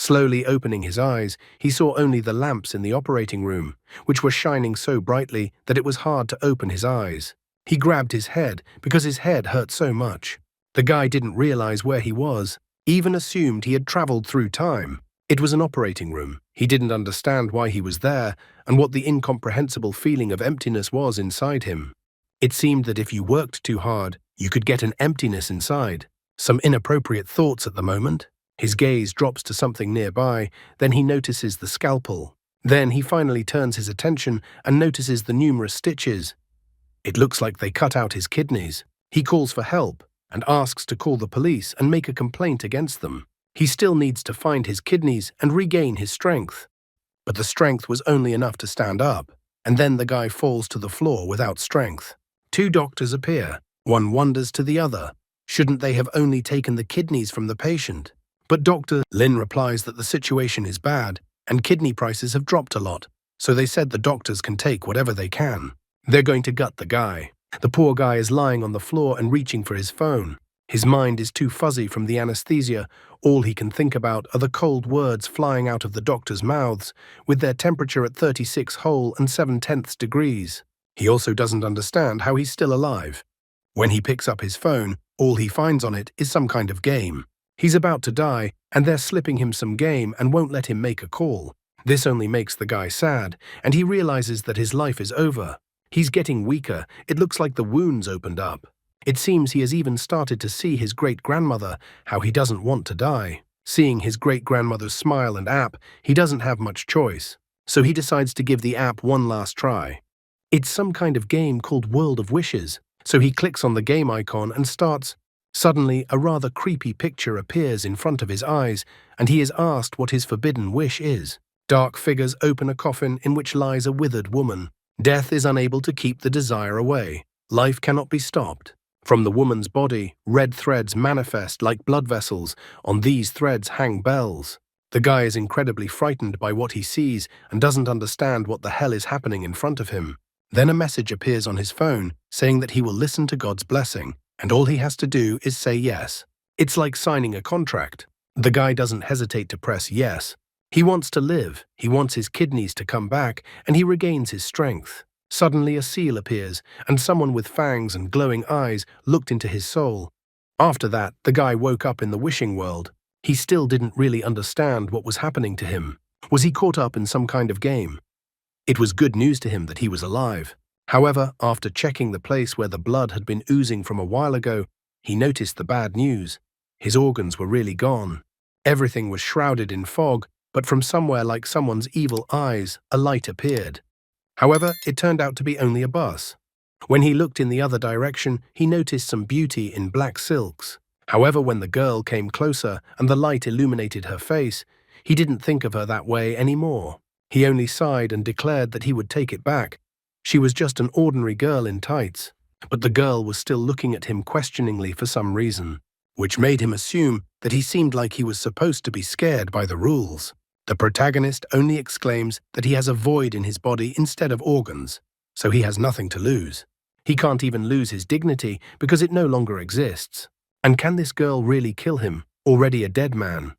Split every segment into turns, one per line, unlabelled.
Slowly opening his eyes, he saw only the lamps in the operating room, which were shining so brightly that it was hard to open his eyes. He grabbed his head because his head hurt so much. The guy didn't realize where he was, even assumed he had traveled through time. It was an operating room. He didn't understand why he was there and what the incomprehensible feeling of emptiness was inside him. It seemed that if you worked too hard, you could get an emptiness inside. Some inappropriate thoughts at the moment. His gaze drops to something nearby, then he notices the scalpel. Then he finally turns his attention and notices the numerous stitches. It looks like they cut out his kidneys. He calls for help and asks to call the police and make a complaint against them. He still needs to find his kidneys and regain his strength. But the strength was only enough to stand up, and then the guy falls to the floor without strength. Two doctors appear. One wonders to the other, shouldn't they have only taken the kidneys from the patient? But Dr. Lin replies that the situation is bad and kidney prices have dropped a lot, so they said the doctors can take whatever they can. They're going to gut the guy. The poor guy is lying on the floor and reaching for his phone. His mind is too fuzzy from the anesthesia. All he can think about are the cold words flying out of the doctors' mouths, with their temperature at 36 whole and 7/10 degrees. He also doesn't understand how he's still alive. When he picks up his phone, all he finds on it is some kind of game. He's about to die, and they're slipping him some game and won't let him make a call. This only makes the guy sad, and he realizes that his life is over. He's getting weaker. It looks like the wounds opened up. It seems he has even started to see his great-grandmother, how he doesn't want to die. Seeing his great-grandmother's smile and app, he doesn't have much choice. So he decides to give the app one last try. It's some kind of game called World of Wishes. So he clicks on the game icon and starts. Suddenly, a rather creepy picture appears in front of his eyes, and he is asked what his forbidden wish is. Dark figures open a coffin in which lies a withered woman. Death is unable to keep the desire away. Life cannot be stopped. From the woman's body, red threads manifest like blood vessels. On these threads hang bells. The guy is incredibly frightened by what he sees and doesn't understand what the hell is happening in front of him. Then a message appears on his phone saying that he will listen to God's blessing, and all he has to do is say yes. It's like signing a contract. The guy doesn't hesitate to press yes. He wants to live, he wants his kidneys to come back, and he regains his strength. Suddenly a seal appears, and someone with fangs and glowing eyes looked into his soul. After that, the guy woke up in the wishing world. He still didn't really understand what was happening to him. Was he caught up in some kind of game? It was good news to him that he was alive. However, after checking the place where the blood had been oozing from a while ago, he noticed the bad news. His organs were really gone. Everything was shrouded in fog, but from somewhere like someone's evil eyes, a light appeared. However, it turned out to be only a bus. When he looked in the other direction, he noticed some beauty in black silks. However, when the girl came closer and the light illuminated her face, he didn't think of her that way anymore. He only sighed and declared that he would take it back. She was just an ordinary girl in tights. But the girl was still looking at him questioningly for some reason, which made him assume that he seemed like he was supposed to be scared by the rules. The protagonist only exclaims that he has a void in his body instead of organs, so he has nothing to lose. He can't even lose his dignity because it no longer exists. And can this girl really kill him, already a dead man?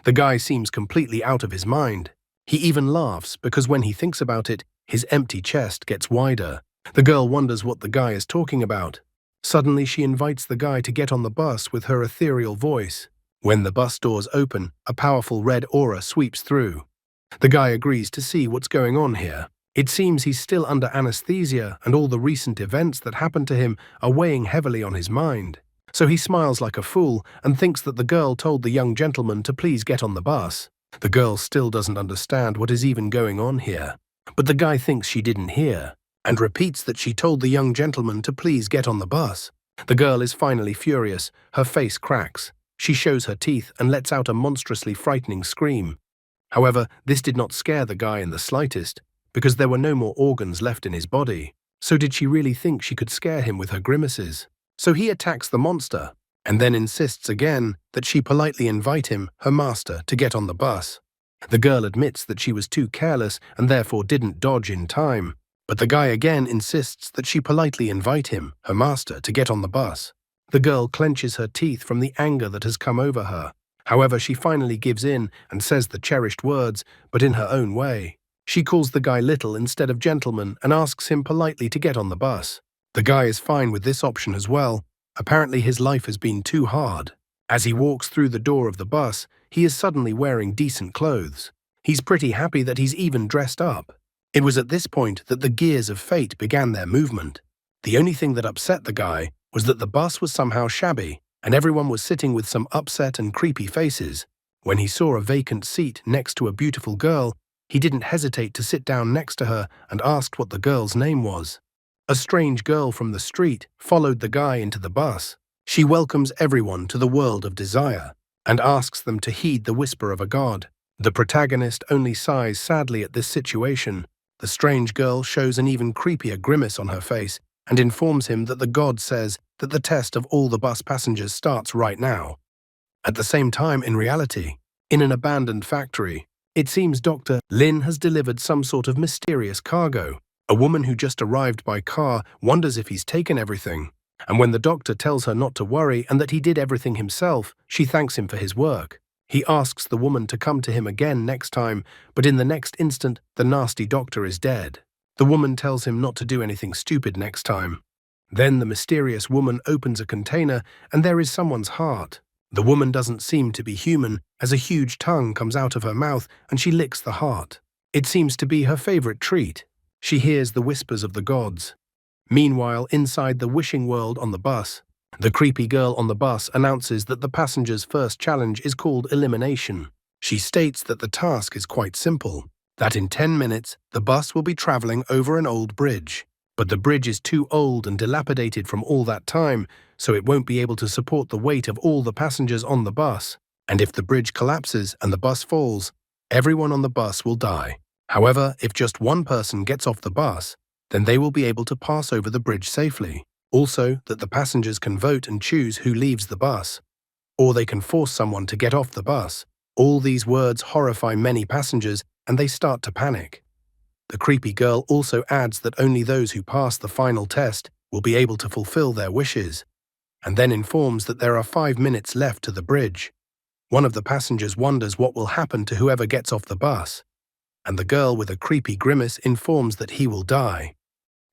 The guy seems completely out of his mind. He even laughs because when he thinks about it, his empty chest gets wider. The girl wonders what the guy is talking about. Suddenly she invites the guy to get on the bus with her ethereal voice. When the bus doors open, a powerful red aura sweeps through. The guy agrees to see what's going on here. It seems he's still under anesthesia and all the recent events that happened to him are weighing heavily on his mind. So he smiles like a fool and thinks that the girl told the young gentleman to please get on the bus. The girl still doesn't understand what is even going on here. But the guy thinks she didn't hear and repeats that she told the young gentleman to please get on the bus. The girl is finally furious. Her face cracks. She shows her teeth and lets out a monstrously frightening scream. However, this did not scare the guy in the slightest, because there were no more organs left in his body. So did she really think she could scare him with her grimaces? So he attacks the monster, and then insists again that she politely invite him, her master, to get on the bus. The girl admits that she was too careless and therefore didn't dodge in time, but the guy again insists that she politely invite him, her master, to get on the bus. The girl clenches her teeth from the anger that has come over her. However, she finally gives in and says the cherished words, but in her own way. She calls the guy little instead of gentleman and asks him politely to get on the bus. The guy is fine with this option as well. Apparently his life has been too hard. As he walks through the door of the bus, he is suddenly wearing decent clothes. He's pretty happy that he's even dressed up. It was at this point that the gears of fate began their movement. The only thing that upset the guy was that the bus was somehow shabby, and everyone was sitting with some upset and creepy faces. When he saw a vacant seat next to a beautiful girl, he didn't hesitate to sit down next to her and asked what the girl's name was. A strange girl from the street followed the guy into the bus. She welcomes everyone to the world of desire and asks them to heed the whisper of a god. The protagonist only sighs sadly at this situation. The strange girl shows an even creepier grimace on her face and informs him that the god says that the test of all the bus passengers starts right now. At the same time, in reality, in an abandoned factory, it seems Dr. Lin has delivered some sort of mysterious cargo. A woman who just arrived by car wonders if he's taken everything. And when the doctor tells her not to worry and that he did everything himself, she thanks him for his work. He asks the woman to come to him again next time, but in the next instant, the nasty doctor is dead. The woman tells him not to do anything stupid next time. Then the mysterious woman opens a container and there is someone's heart. The woman doesn't seem to be human, as a huge tongue comes out of her mouth and she licks the heart. It seems to be her favorite treat. She hears the whispers of the gods. Meanwhile, inside the wishing world on the bus, the creepy girl on the bus announces that the passenger's first challenge is called elimination. She states that the task is quite simple, that in 10 minutes the bus will be traveling over an old bridge. But the bridge is too old and dilapidated from all that time, so it won't be able to support the weight of all the passengers on the bus. And if the bridge collapses and the bus falls, everyone on the bus will die. However, if just one person gets off the bus, then they will be able to pass over the bridge safely. Also, that the passengers can vote and choose who leaves the bus. Or they can force someone to get off the bus. All these words horrify many passengers and they start to panic. The creepy girl also adds that only those who pass the final test will be able to fulfill their wishes, and then informs that there are 5 minutes left to the bridge. One of the passengers wonders what will happen to whoever gets off the bus, and the girl with a creepy grimace informs that he will die.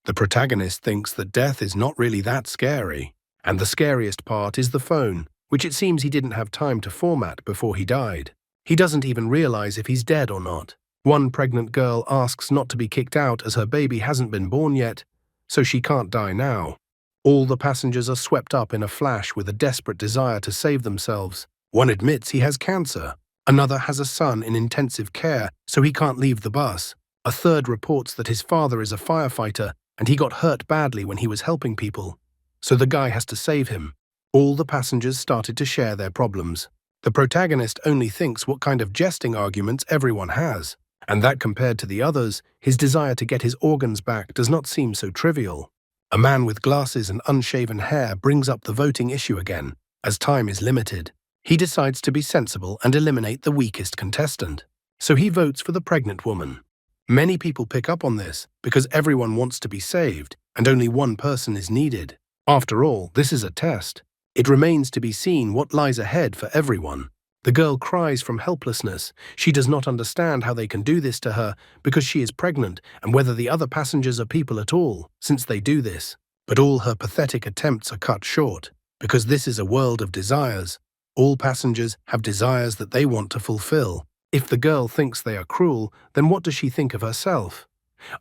The protagonist thinks that death is not really that scary, and the scariest part is the phone, which it seems he didn't have time to format before he died. He doesn't even realize if he's dead or not. One pregnant girl asks not to be kicked out as her baby hasn't been born yet, so she can't die now. All the passengers are swept up in a flash with a desperate desire to save themselves. One admits he has cancer. Another has a son in intensive care, so he can't leave the bus. A third reports that his father is a firefighter and he got hurt badly when he was helping people, so the guy has to save him. All the passengers started to share their problems. The protagonist only thinks what kind of jesting arguments everyone has, and that compared to the others, his desire to get his organs back does not seem so trivial. A man with glasses and unshaven hair brings up the voting issue again. As time is limited, he decides to be sensible and eliminate the weakest contestant. So he votes for the pregnant woman. Many people pick up on this because everyone wants to be saved and only one person is needed. After all, this is a test. It remains to be seen what lies ahead for everyone. The girl cries from helplessness. She does not understand how they can do this to her because she is pregnant and whether the other passengers are people at all, since they do this. But all her pathetic attempts are cut short because this is a world of desires. All passengers have desires that they want to fulfill. If the girl thinks they are cruel, then what does she think of herself?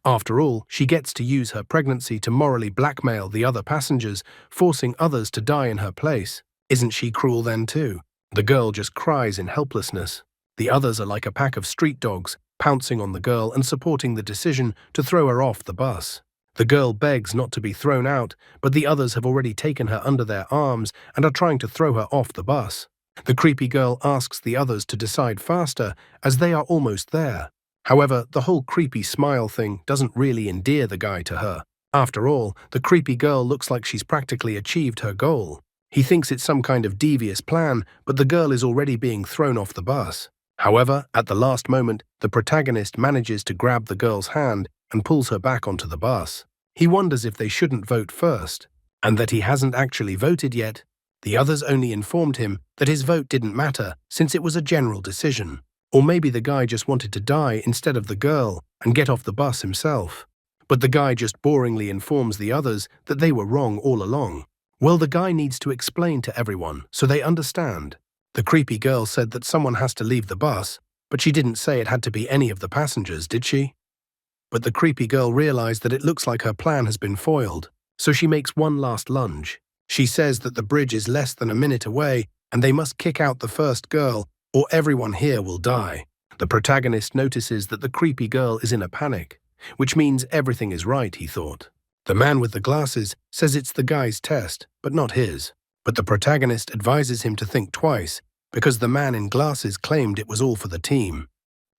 After all, she gets to use her pregnancy to morally blackmail the other passengers, forcing others to die in her place. Isn't she cruel then too? The girl just cries in helplessness. The others are like a pack of street dogs, pouncing on the girl and supporting the decision to throw her off the bus. The girl begs not to be thrown out, but the others have already taken her under their arms and are trying to throw her off the bus. The creepy girl asks the others to decide faster, as they are almost there. However, the whole creepy smile thing doesn't really endear the guy to her. After all, the creepy girl looks like she's practically achieved her goal. He thinks it's some kind of devious plan, but the girl is already being thrown off the bus. However, at the last moment, the protagonist manages to grab the girl's hand and pulls her back onto the bus. He wonders if they shouldn't vote first, and that he hasn't actually voted yet. The others only informed him that his vote didn't matter since it was a general decision. Or maybe the guy just wanted to die instead of the girl and get off the bus himself. But the guy just boringly informs the others that they were wrong all along. Well, the guy needs to explain to everyone so they understand. The creepy girl said that someone has to leave the bus, but she didn't say it had to be any of the passengers, did she? But the creepy girl realized that it looks like her plan has been foiled, so she makes one last lunge. She says that the bridge is less than a minute away and they must kick out the first girl or everyone here will die. The protagonist notices that the creepy girl is in a panic, which means everything is right, he thought. The man with the glasses says it's the guy's test, but not his. But the protagonist advises him to think twice because the man in glasses claimed it was all for the team.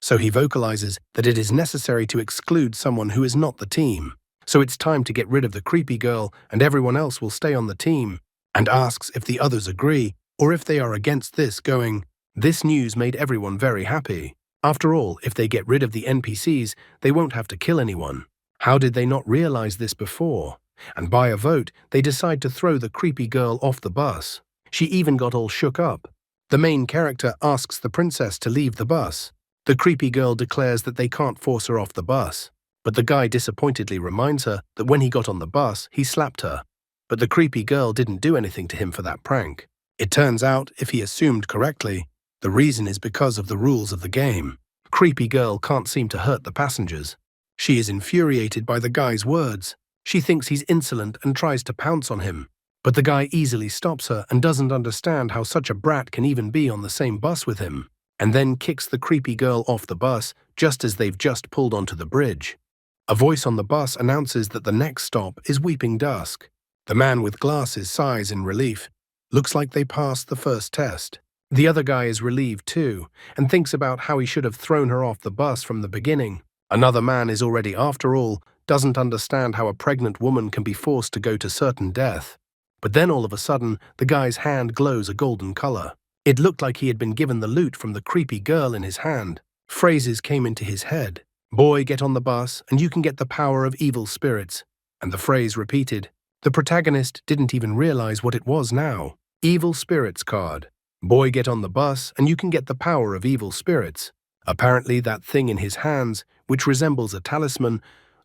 So he vocalizes that it is necessary to exclude someone who is not the team. So it's time to get rid of the creepy girl and everyone else will stay on the team, and asks if the others agree or if they are against this, going, "This news made everyone very happy. After all, if they get rid of the NPCs, they won't have to kill anyone. How did they not realize this before?" And by a vote, they decide to throw the creepy girl off the bus. She even got all shook up. The main character asks the princess to leave the bus. The creepy girl declares that they can't force her off the bus. But the guy disappointedly reminds her that when he got on the bus, he slapped her. But the creepy girl didn't do anything to him for that prank. It turns out, if he assumed correctly, the reason is because of the rules of the game. Creepy girl can't seem to hurt the passengers. She is infuriated by the guy's words. She thinks he's insolent and tries to pounce on him. But the guy easily stops her and doesn't understand how such a brat can even be on the same bus with him, and then kicks the creepy girl off the bus just as they've just pulled onto the bridge. A voice on the bus announces that the next stop is Weeping Dusk. The man with glasses sighs in relief. Looks like they passed the first test. The other guy is relieved too, and thinks about how he should have thrown her off the bus from the beginning. Another man is already, after all, doesn't understand how a pregnant woman can be forced to go to certain death. But then all of a sudden, the guy's hand glows a golden color. It looked like he had been given the loot from the creepy girl in his hand. Phrases came into his head. "Boy, get on the bus, and you can get the power of evil spirits." And the phrase repeated. The protagonist didn't even realize what it was now. Evil spirits card. Boy, get on the bus, and you can get the power of evil spirits. Apparently that thing in his hands, which resembles a talisman,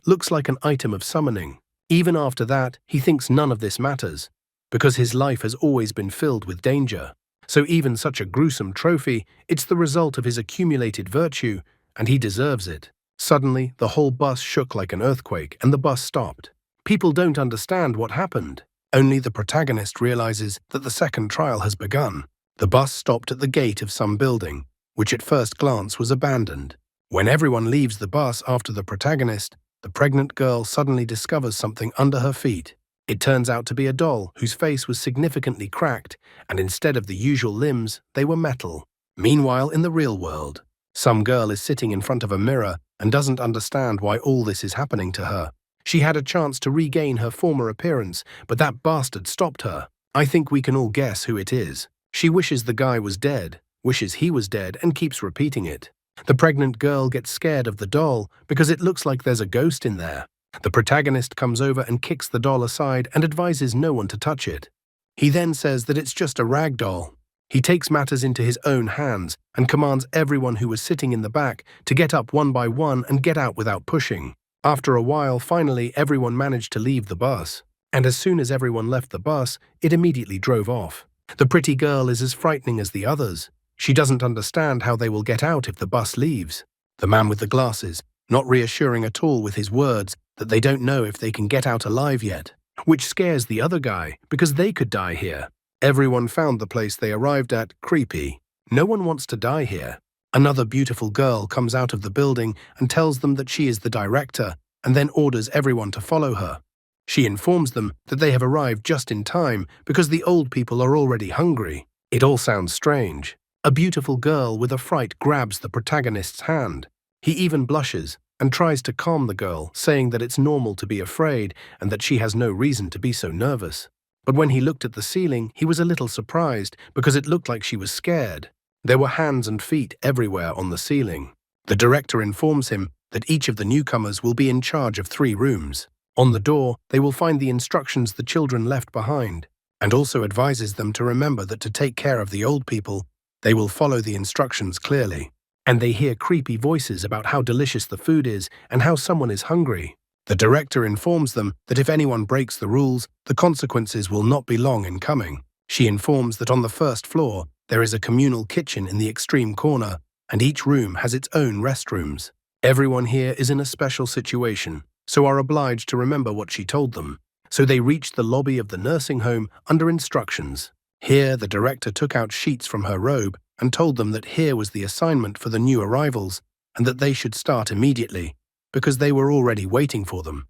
looks like an item of summoning. Even after that, he thinks none of this matters, because his life has always been filled with danger. So even such a gruesome trophy, it's the result of his accumulated virtue, and he deserves it. Suddenly, the whole bus shook like an earthquake, and the bus stopped. People don't understand what happened. Only the protagonist realizes that the second trial has begun. The bus stopped at the gate of some building, which at first glance was abandoned. When everyone leaves the bus after the protagonist, the pregnant girl suddenly discovers something under her feet. It turns out to be a doll whose face was significantly cracked, and instead of the usual limbs, they were metal. Meanwhile, in the real world, some girl is sitting in front of a mirror and doesn't understand why all this is happening to her. She had a chance to regain her former appearance, but that bastard stopped her. I think we can all guess who it is. She wishes the guy was dead, wishes he was dead, and keeps repeating it. The pregnant girl gets scared of the doll because it looks like there's a ghost in there. The protagonist comes over and kicks the doll aside and advises no one to touch it. He then says that it's just a rag doll. He takes matters into his own hands and commands everyone who was sitting in the back to get up one by one and get out without pushing. After a while, finally, everyone managed to leave the bus. And as soon as everyone left the bus, it immediately drove off. The pretty girl is as frightening as the others. She doesn't understand how they will get out if the bus leaves. The man with the glasses, not reassuring at all with his words that they don't know if they can get out alive yet, which scares the other guy because they could die here. Everyone found the place they arrived at creepy. No one wants to die here. Another beautiful girl comes out of the building and tells them that she is the director and then orders everyone to follow her. She informs them that they have arrived just in time because the old people are already hungry. It all sounds strange. A beautiful girl with a fright grabs the protagonist's hand. He even blushes and tries to calm the girl, saying that it's normal to be afraid and that she has no reason to be so nervous. But when he looked at the ceiling, he was a little surprised because it looked like she was scared. There were hands and feet everywhere on the ceiling. The director informs him that each of the newcomers will be in charge of 3 rooms. On the door, they will find the instructions the children left behind. and also advises them to remember that to take care of the old people, they will follow the instructions clearly. And they hear creepy voices about how delicious the food is and how someone is hungry. The director informs them that if anyone breaks the rules, the consequences will not be long in coming. She informs that on the first floor, there is a communal kitchen in the extreme corner, and each room has its own restrooms. Everyone here is in a special situation, so are obliged to remember what she told them. So they reached the lobby of the nursing home under instructions. Here, the director took out sheets from her robe and told them that here was the assignment for the new arrivals and that they should start immediately, because they were already waiting for them.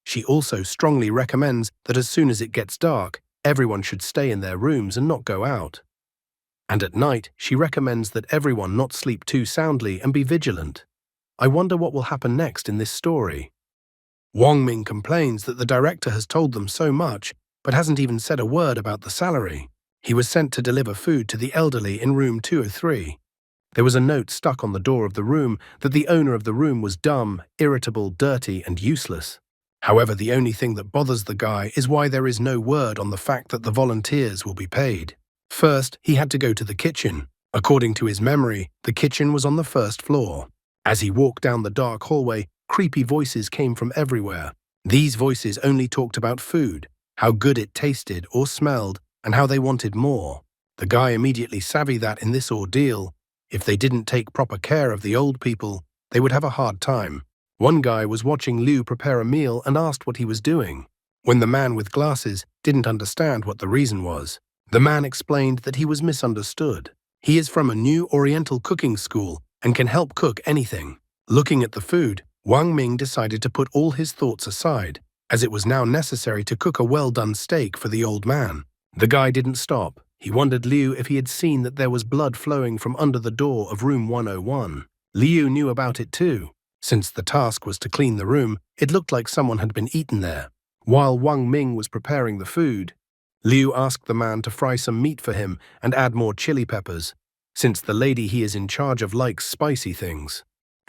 She also strongly recommends that as soon as it gets dark, everyone should stay in their rooms and not go out. And at night, she recommends that everyone not sleep too soundly and be vigilant. I wonder what will happen next in this story. Wang Ming complains that the director has told them so much, but hasn't even said a word about the salary. He was sent to deliver food to the elderly in room 203. There was a note stuck on the door of the room that the owner of the room was dumb, irritable, dirty, and useless. However, the only thing that bothers the guy is why there is no word on the fact that the volunteers will be paid. First, he had to go to the kitchen. According to his memory, the kitchen was on the first floor. As he walked down the dark hallway, creepy voices came from everywhere. These voices only talked about food, how good it tasted or smelled, and how they wanted more. The guy immediately savvy that in this ordeal, if they didn't take proper care of the old people, they would have a hard time. One guy was watching Liu prepare a meal and asked what he was doing. When the man with glasses didn't understand what the reason was, the man explained that he was misunderstood. He is from a new Oriental cooking school and can help cook anything. Looking at the food, Wang Ming decided to put all his thoughts aside, as it was now necessary to cook a well-done steak for the old man. The guy didn't stop. He wondered Liu if he had seen that there was blood flowing from under the door of room 101. Liu knew about it too. Since the task was to clean the room, it looked like someone had been eaten there. While Wang Ming was preparing the food, Liu asked the man to fry some meat for him and add more chili peppers, since the lady he is in charge of likes spicy things.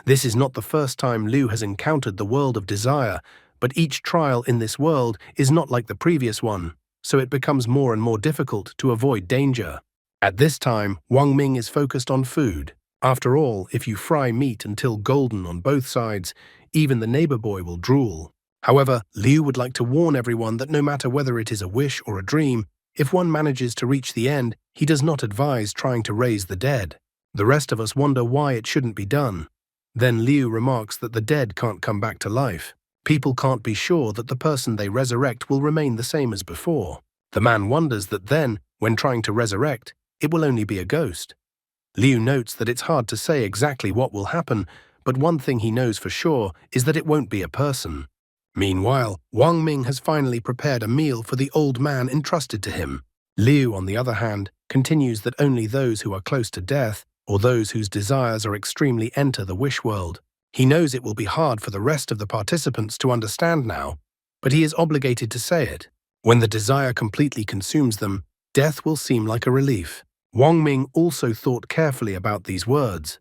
This is not the first time Liu has encountered the world of desire, but each trial in this world is not like the previous one, so it becomes more and more difficult to avoid danger. At this time, Wang Ming is focused on food. After all, if you fry meat until golden on both sides, even the neighbor boy will drool. However, Liu would like to warn everyone that no matter whether it is a wish or a dream, if one manages to reach the end, he does not advise trying to raise the dead. The rest of us wonder why it shouldn't be done. Then Liu remarks that the dead can't come back to life. People can't be sure that the person they resurrect will remain the same as before. The man wonders that then, when trying to resurrect, it will only be a ghost. Liu notes that it's hard to say exactly what will happen, but one thing he knows for sure is that it won't be a person. Meanwhile, Wang Ming has finally prepared a meal for the old man entrusted to him. Liu, on the other hand, continues that only those who are close to death, or those whose desires are extremely, enter the wish world. He knows it will be hard for the rest of the participants to understand now, but he is obligated to say it. When the desire completely consumes them, death will seem like a relief. Wang Ming also thought carefully about these words.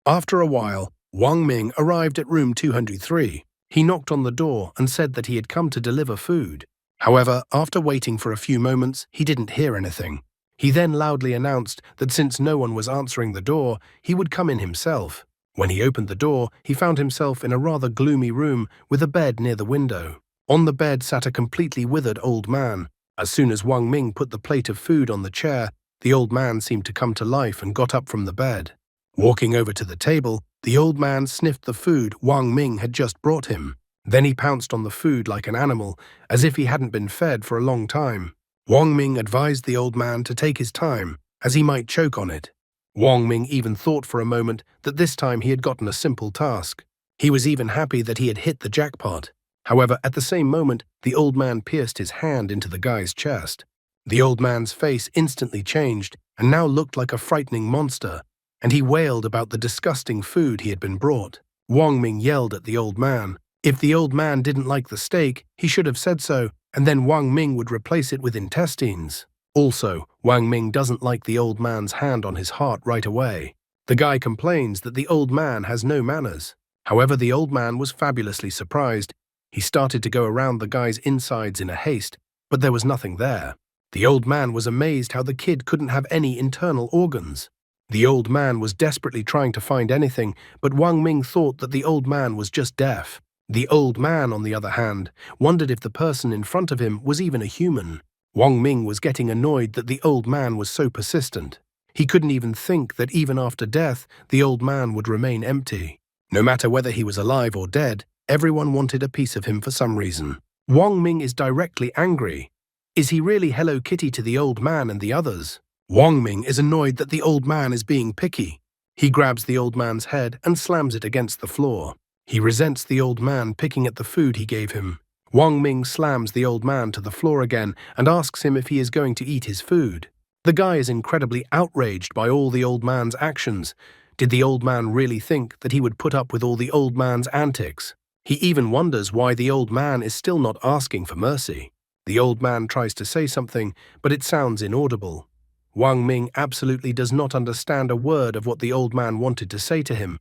After a while, Wang Ming arrived at room 203. He knocked on the door and said that he had come to deliver food. However, after waiting for a few moments, he didn't hear anything. He then loudly announced that since no one was answering the door, he would come in himself. When he opened the door, he found himself in a rather gloomy room with a bed near the window. On the bed sat a completely withered old man. As soon as Wang Ming put the plate of food on the chair, the old man seemed to come to life and got up from the bed. Walking over to the table, the old man sniffed the food Wang Ming had just brought him. Then he pounced on the food like an animal, as if he hadn't been fed for a long time. Wang Ming advised the old man to take his time, as he might choke on it. Wang Ming even thought for a moment that this time he had gotten a simple task. He was even happy that he had hit the jackpot. However, at the same moment, the old man pierced his hand into the guy's chest. The old man's face instantly changed and now looked like a frightening monster, and he wailed about the disgusting food he had been brought. Wang Ming yelled at the old man. If the old man didn't like the steak, he should have said so, and then Wang Ming would replace it with intestines. Also, Wang Ming doesn't like the old man's hand on his heart right away. The guy complains that the old man has no manners. However, the old man was fabulously surprised. He started to go around the guy's insides in a haste, but there was nothing there. The old man was amazed how the kid couldn't have any internal organs. The old man was desperately trying to find anything, but Wang Ming thought that the old man was just deaf. The old man, on the other hand, wondered if the person in front of him was even a human. Wang Ming was getting annoyed that the old man was so persistent. He couldn't even think that even after death, the old man would remain empty. No matter whether he was alive or dead, everyone wanted a piece of him for some reason. Wang Ming is directly angry. Is he really Hello Kitty to the old man and the others? Wang Ming is annoyed that the old man is being picky. He grabs the old man's head and slams it against the floor. He resents the old man picking at the food he gave him. Wang Ming slams the old man to the floor again and asks him if he is going to eat his food. The guy is incredibly outraged by all the old man's actions. Did the old man really think that he would put up with all the old man's antics? He even wonders why the old man is still not asking for mercy. The old man tries to say something, but it sounds inaudible. Wang Ming absolutely does not understand a word of what the old man wanted to say to him.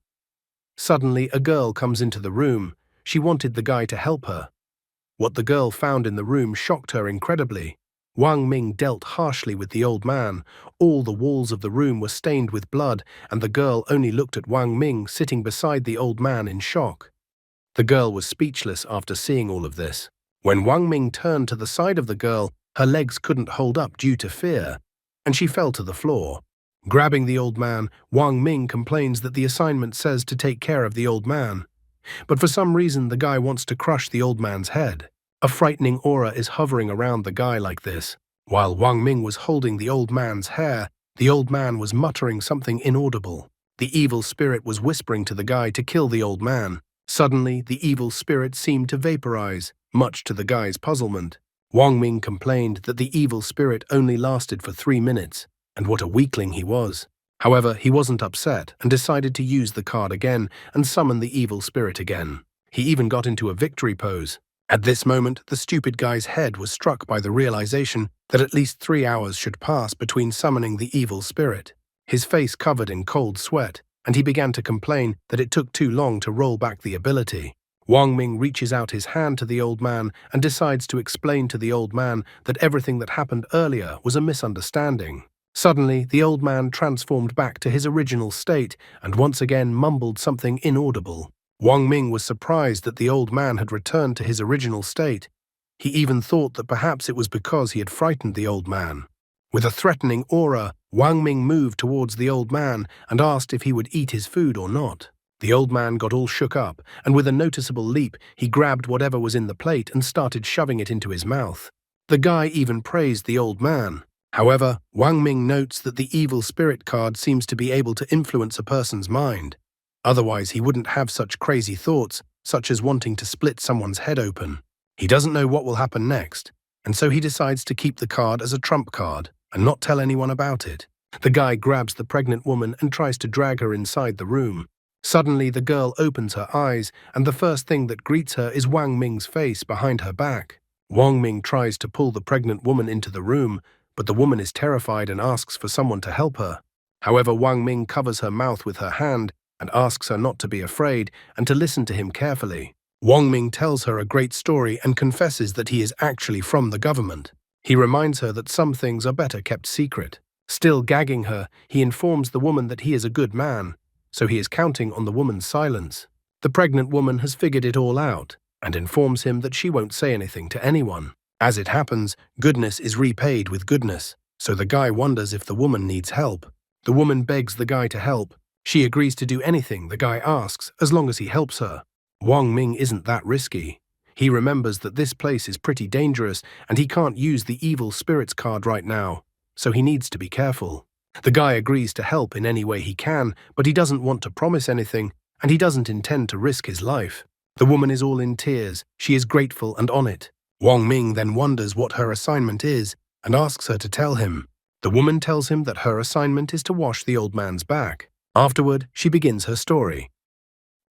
Suddenly, a girl comes into the room. She wanted the guy to help her. What the girl found in the room shocked her incredibly. Wang Ming dealt harshly with the old man. All the walls of the room were stained with blood, and the girl only looked at Wang Ming sitting beside the old man in shock. The girl was speechless after seeing all of this. When Wang Ming turned to the side of the girl, her legs couldn't hold up due to fear, and she fell to the floor. Grabbing the old man, Wang Ming complains that the assignment says to take care of the old man. But for some reason, the guy wants to crush the old man's head. A frightening aura is hovering around the guy like this. While Wang Ming was holding the old man's hair, the old man was muttering something inaudible. The evil spirit was whispering to the guy to kill the old man. Suddenly, the evil spirit seemed to vaporize, much to the guy's puzzlement. Wang Ming complained that the evil spirit only lasted for 3 minutes, and what a weakling he was. However, he wasn't upset and decided to use the card again and summon the evil spirit again. He even got into a victory pose. At this moment, the stupid guy's head was struck by the realization that at least 3 hours should pass between summoning the evil spirit. His face covered in cold sweat, and he began to complain that it took too long to roll back the ability. Wang Ming reaches out his hand to the old man and decides to explain to the old man that everything that happened earlier was a misunderstanding. Suddenly, the old man transformed back to his original state and once again mumbled something inaudible. Wang Ming was surprised that the old man had returned to his original state. He even thought that perhaps it was because he had frightened the old man. With a threatening aura, Wang Ming moved towards the old man and asked if he would eat his food or not. The old man got all shook up, and with a noticeable leap, he grabbed whatever was in the plate and started shoving it into his mouth. The guy even praised the old man. However, Wang Ming notes that the evil spirit card seems to be able to influence a person's mind. Otherwise, he wouldn't have such crazy thoughts, such as wanting to split someone's head open. He doesn't know what will happen next, and so he decides to keep the card as a trump card and not tell anyone about it. The guy grabs the pregnant woman and tries to drag her inside the room. Suddenly, the girl opens her eyes, and the first thing that greets her is Wang Ming's face behind her back. Wang Ming tries to pull the pregnant woman into the room, but the woman is terrified and asks for someone to help her. However, Wang Ming covers her mouth with her hand and asks her not to be afraid and to listen to him carefully. Wang Ming tells her a great story and confesses that he is actually from the government. He reminds her that some things are better kept secret. Still gagging her, he informs the woman that he is a good man, so he is counting on the woman's silence. The pregnant woman has figured it all out and informs him that she won't say anything to anyone. As it happens, goodness is repaid with goodness, so the guy wonders if the woman needs help. The woman begs the guy to help. She agrees to do anything the guy asks as long as he helps her. Wang Ming isn't that risky. He remembers that this place is pretty dangerous and he can't use the evil spirits card right now, so he needs to be careful. The guy agrees to help in any way he can, but he doesn't want to promise anything, and he doesn't intend to risk his life. The woman is all in tears. She is grateful and on it. Wang Ming then wonders what her assignment is and asks her to tell him. The woman tells him that her assignment is to wash the old man's back. Afterward, she begins her story.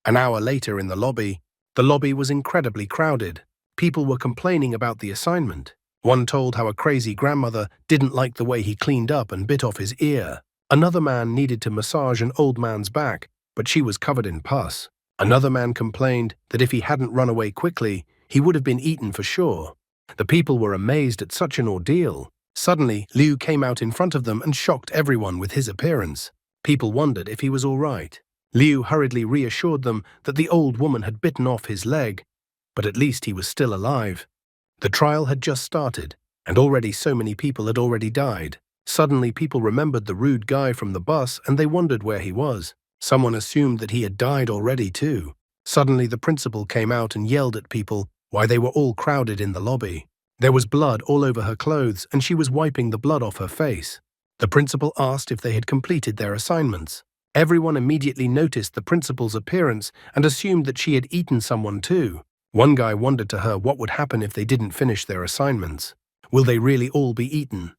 An hour later in the lobby was incredibly crowded. People were complaining about the assignment. One told how a crazy grandmother didn't like the way he cleaned up and bit off his ear. Another man needed to massage an old man's back, but she was covered in pus. Another man complained that if he hadn't run away quickly, he would have been eaten for sure. The people were amazed at such an ordeal. Suddenly, Liu came out in front of them and shocked everyone with his appearance. People wondered if he was all right. Liu hurriedly reassured them that the old woman had bitten off his leg, but at least he was still alive. The trial had just started, and already so many people had already died. Suddenly, people remembered the rude guy from the bus and they wondered where he was. Someone assumed that he had died already too. Suddenly, the principal came out and yelled at people why they were all crowded in the lobby. There was blood all over her clothes and she was wiping the blood off her face. The principal asked if they had completed their assignments. Everyone immediately noticed the principal's appearance and assumed that she had eaten someone too. One guy wondered to her what would happen if they didn't finish their assignments. Will they really all be eaten?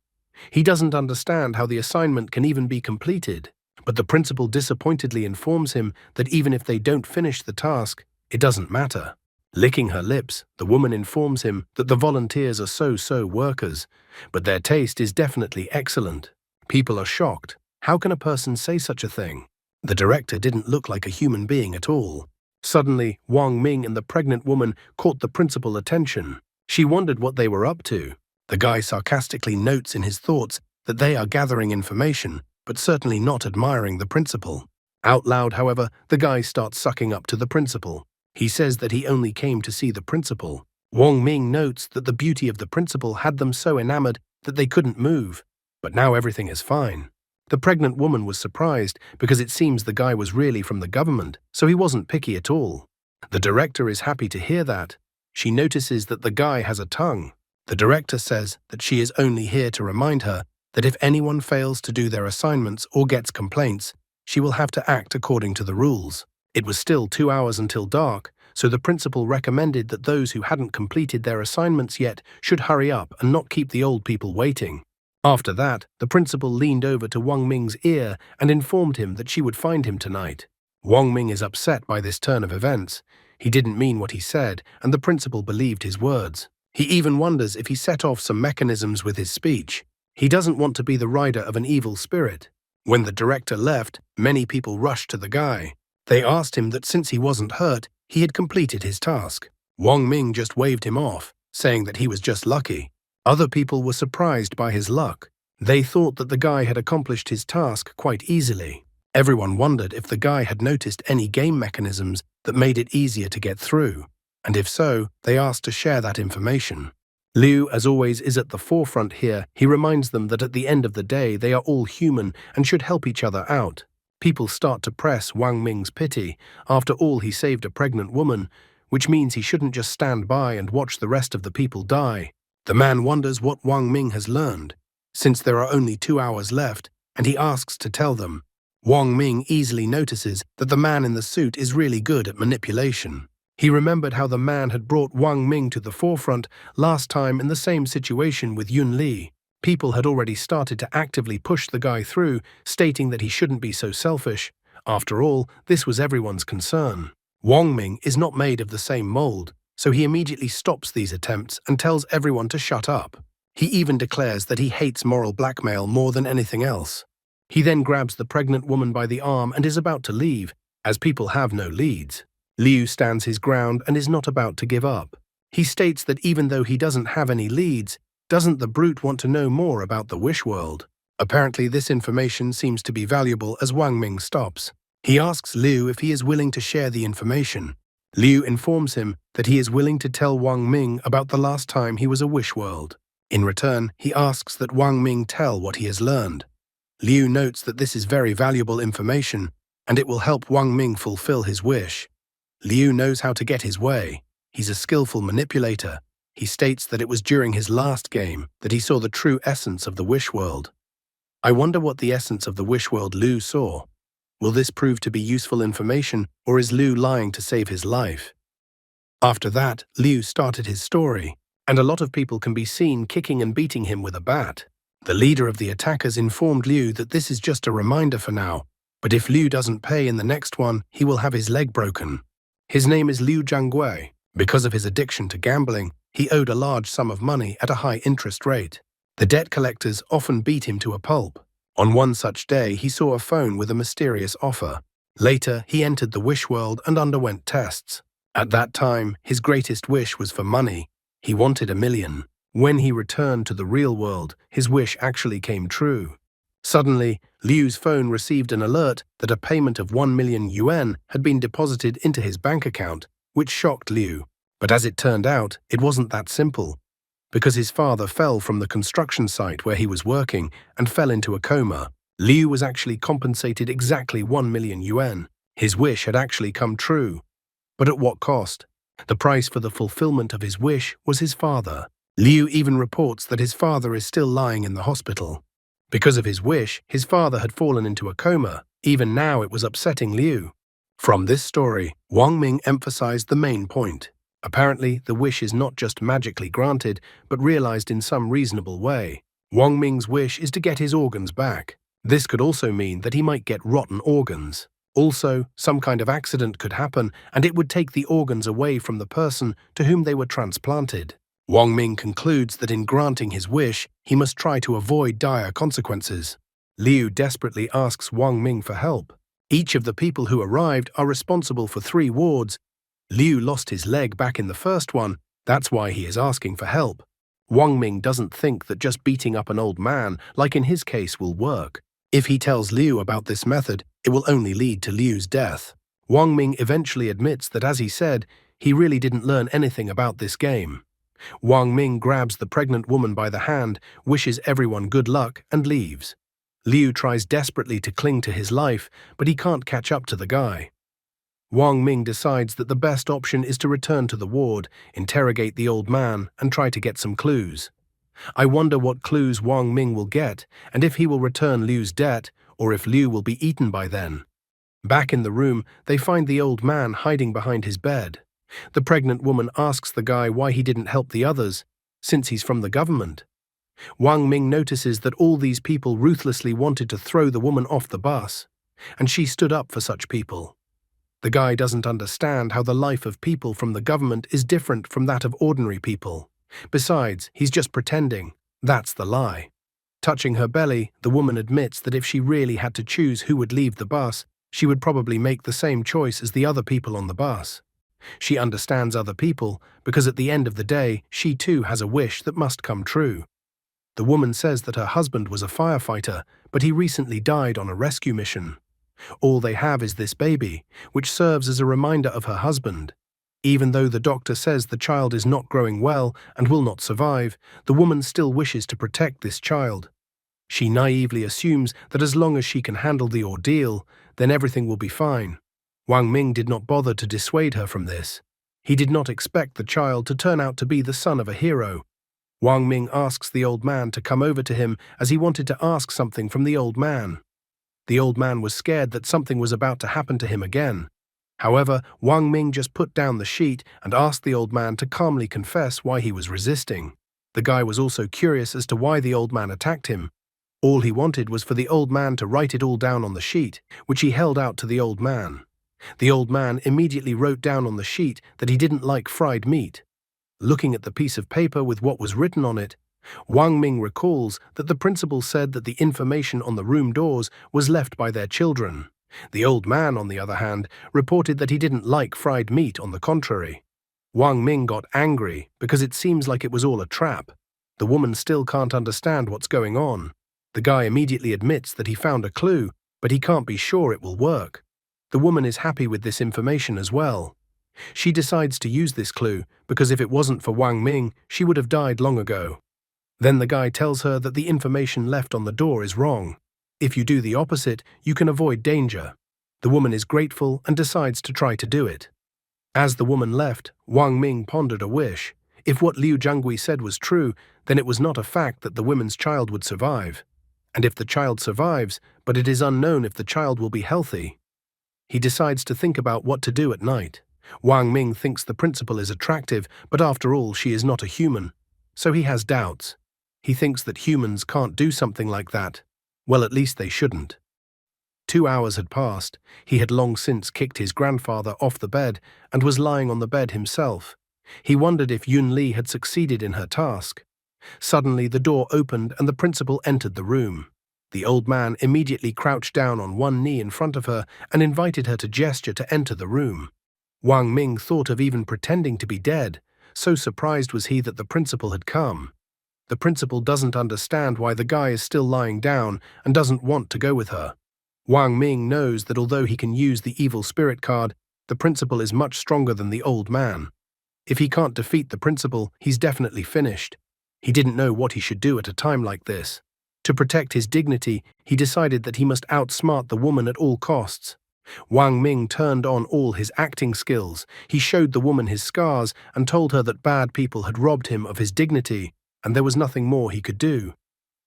He doesn't understand how the assignment can even be completed. But the principal disappointedly informs him that even if they don't finish the task, it doesn't matter. Licking her lips, the woman informs him that the volunteers are so-so workers, but their taste is definitely excellent. People are shocked. How can a person say such a thing? The director didn't look like a human being at all. Suddenly, Wang Ming and the pregnant woman caught the principal's attention. She wondered what they were up to. The guy sarcastically notes in his thoughts that they are gathering information, but certainly not admiring the principal. Out loud, however, the guy starts sucking up to the principal. He says that he only came to see the principal. Wang Ming notes that the beauty of the principal had them so enamored that they couldn't move. But now everything is fine. The pregnant woman was surprised because it seems the guy was really from the government, so he wasn't picky at all. The director is happy to hear that. She notices that the guy has a tongue. The director says that she is only here to remind her that if anyone fails to do their assignments or gets complaints, she will have to act according to the rules. It was still 2 hours until dark, so the principal recommended that those who hadn't completed their assignments yet should hurry up and not keep the old people waiting. After that, the principal leaned over to Wang Ming's ear and informed him that she would find him tonight. Wang Ming is upset by this turn of events. He didn't mean what he said, and the principal believed his words. He even wonders if he set off some mechanisms with his speech. He doesn't want to be the rider of an evil spirit. When the director left, many people rushed to the guy. They asked him that since he wasn't hurt, he had completed his task. Wang Ming just waved him off, saying that he was just lucky. Other people were surprised by his luck. They thought that the guy had accomplished his task quite easily. Everyone wondered if the guy had noticed any game mechanisms that made it easier to get through, and if so, they asked to share that information. Liu, as always, is at the forefront here. He reminds them that at the end of the day, they are all human and should help each other out. People start to press Wang Ming's pity. After all, he saved a pregnant woman, which means he shouldn't just stand by and watch the rest of the people die. The man wonders what Wang Ming has learned, since there are only 2 hours left, and he asks to tell them. Wang Ming easily notices that the man in the suit is really good at manipulation. He remembered how the man had brought Wang Ming to the forefront last time in the same situation with Yun Li. People had already started to actively push the guy through, stating that he shouldn't be so selfish. After all, this was everyone's concern. Wang Ming is not made of the same mold, so he immediately stops these attempts and tells everyone to shut up. He even declares that he hates moral blackmail more than anything else. He then grabs the pregnant woman by the arm and is about to leave, as people have no leads. Liu stands his ground and is not about to give up. He states that even though he doesn't have any leads, doesn't the brute want to know more about the wish world? Apparently this information seems to be valuable as Wang Ming stops. He asks Liu if he is willing to share the information. Liu informs him that he is willing to tell Wang Ming about the last time he was a wish world. In return, he asks that Wang Ming tell what he has learned. Liu notes that this is very valuable information, and it will help Wang Ming fulfill his wish. Liu knows how to get his way. He's a skillful manipulator. He states that it was during his last game that he saw the true essence of the wish world. I wonder what the essence of the wish world Liu saw. Will this prove to be useful information, or is Liu lying to save his life? After that, Liu started his story, and a lot of people can be seen kicking and beating him with a bat. The leader of the attackers informed Liu that this is just a reminder for now, but if Liu doesn't pay in the next one, he will have his leg broken. His name is Liu Jiangui. Because of his addiction to gambling, he owed a large sum of money at a high interest rate. The debt collectors often beat him to a pulp. On one such day, he saw a phone with a mysterious offer. Later, he entered the wish world and underwent tests. At that time, his greatest wish was for money. He wanted $1 million. When he returned to the real world, his wish actually came true. Suddenly, Liu's phone received an alert that a payment of 1 million yuan had been deposited into his bank account, which shocked Liu. But as it turned out, it wasn't that simple. Because his father fell from the construction site where he was working and fell into a coma, Liu was actually compensated exactly 1 million yuan. His wish had actually come true. But at what cost? The price for the fulfillment of his wish was his father. Liu even reports that his father is still lying in the hospital. Because of his wish, his father had fallen into a coma. Even now it was upsetting Liu. From this story, Wang Ming emphasized the main point. Apparently, the wish is not just magically granted, but realized in some reasonable way. Wang Ming's wish is to get his organs back. This could also mean that he might get rotten organs. Also, some kind of accident could happen, and it would take the organs away from the person to whom they were transplanted. Wang Ming concludes that in granting his wish, he must try to avoid dire consequences. Liu desperately asks Wang Ming for help. Each of the people who arrived are responsible for 3 wards. Liu lost his leg back in the first one, that's why he is asking for help. Wang Ming doesn't think that just beating up an old man, like in his case, will work. If he tells Liu about this method, it will only lead to Liu's death. Wang Ming eventually admits that, as he said, he really didn't learn anything about this game. Wang Ming grabs the pregnant woman by the hand, wishes everyone good luck, and leaves. Liu tries desperately to cling to his life, but he can't catch up to the guy. Wang Ming decides that the best option is to return to the ward, interrogate the old man, and try to get some clues. I wonder what clues Wang Ming will get, and if he will return Liu's debt, or if Liu will be eaten by then. Back in the room, they find the old man hiding behind his bed. The pregnant woman asks the guy why he didn't help the others, since he's from the government. Wang Ming notices that all these people ruthlessly wanted to throw the woman off the bus, and she stood up for such people. The guy doesn't understand how the life of people from the government is different from that of ordinary people. Besides, he's just pretending. That's the lie. Touching her belly, the woman admits that if she really had to choose who would leave the bus, she would probably make the same choice as the other people on the bus. She understands other people because at the end of the day, she too has a wish that must come true. The woman says that her husband was a firefighter, but he recently died on a rescue mission. All they have is this baby, which serves as a reminder of her husband. Even though the doctor says the child is not growing well and will not survive, the woman still wishes to protect this child. She naively assumes that as long as she can handle the ordeal, then everything will be fine. Wang Ming did not bother to dissuade her from this. He did not expect the child to turn out to be the son of a hero. Wang Ming asks the old man to come over to him as he wanted to ask something from the old man. The old man was scared that something was about to happen to him again. However, Wang Ming just put down the sheet and asked the old man to calmly confess why he was resisting. The guy was also curious as to why the old man attacked him. All he wanted was for the old man to write it all down on the sheet, which he held out to the old man. The old man immediately wrote down on the sheet that he didn't like fried meat. Looking at the piece of paper with what was written on it, Wang Ming recalls that the principal said that the information on the room doors was left by their children. The old man, on the other hand, reported that he didn't like fried meat on the contrary. Wang Ming got angry because it seems like it was all a trap. The woman still can't understand what's going on. The guy immediately admits that he found a clue, but he can't be sure it will work. The woman is happy with this information as well. She decides to use this clue because if it wasn't for Wang Ming, she would have died long ago. Then the guy tells her that the information left on the door is wrong. If you do the opposite, you can avoid danger. The woman is grateful and decides to try to do it. As the woman left, Wang Ming pondered a wish. If what Liu Jiangui said was true, then it was not a fact that the woman's child would survive. And if the child survives, but it is unknown if the child will be healthy. He decides to think about what to do at night. Wang Ming thinks the principal is attractive, but after all, she is not a human. So he has doubts. He thinks that humans can't do something like that. Well, at least they shouldn't. 2 hours had passed. He had long since kicked his grandfather off the bed and was lying on the bed himself. He wondered if Yun Li had succeeded in her task. Suddenly, the door opened and the principal entered the room. The old man immediately crouched down on one knee in front of her and invited her to gesture to enter the room. Wang Ming thought of even pretending to be dead, so surprised was he that the principal had come. The principal doesn't understand why the guy is still lying down and doesn't want to go with her. Wang Ming knows that although he can use the evil spirit card, the principal is much stronger than the old man. If he can't defeat the principal, he's definitely finished. He didn't know what he should do at a time like this. To protect his dignity, he decided that he must outsmart the woman at all costs. Wang Ming turned on all his acting skills. He showed the woman his scars and told her that bad people had robbed him of his dignity, and there was nothing more he could do.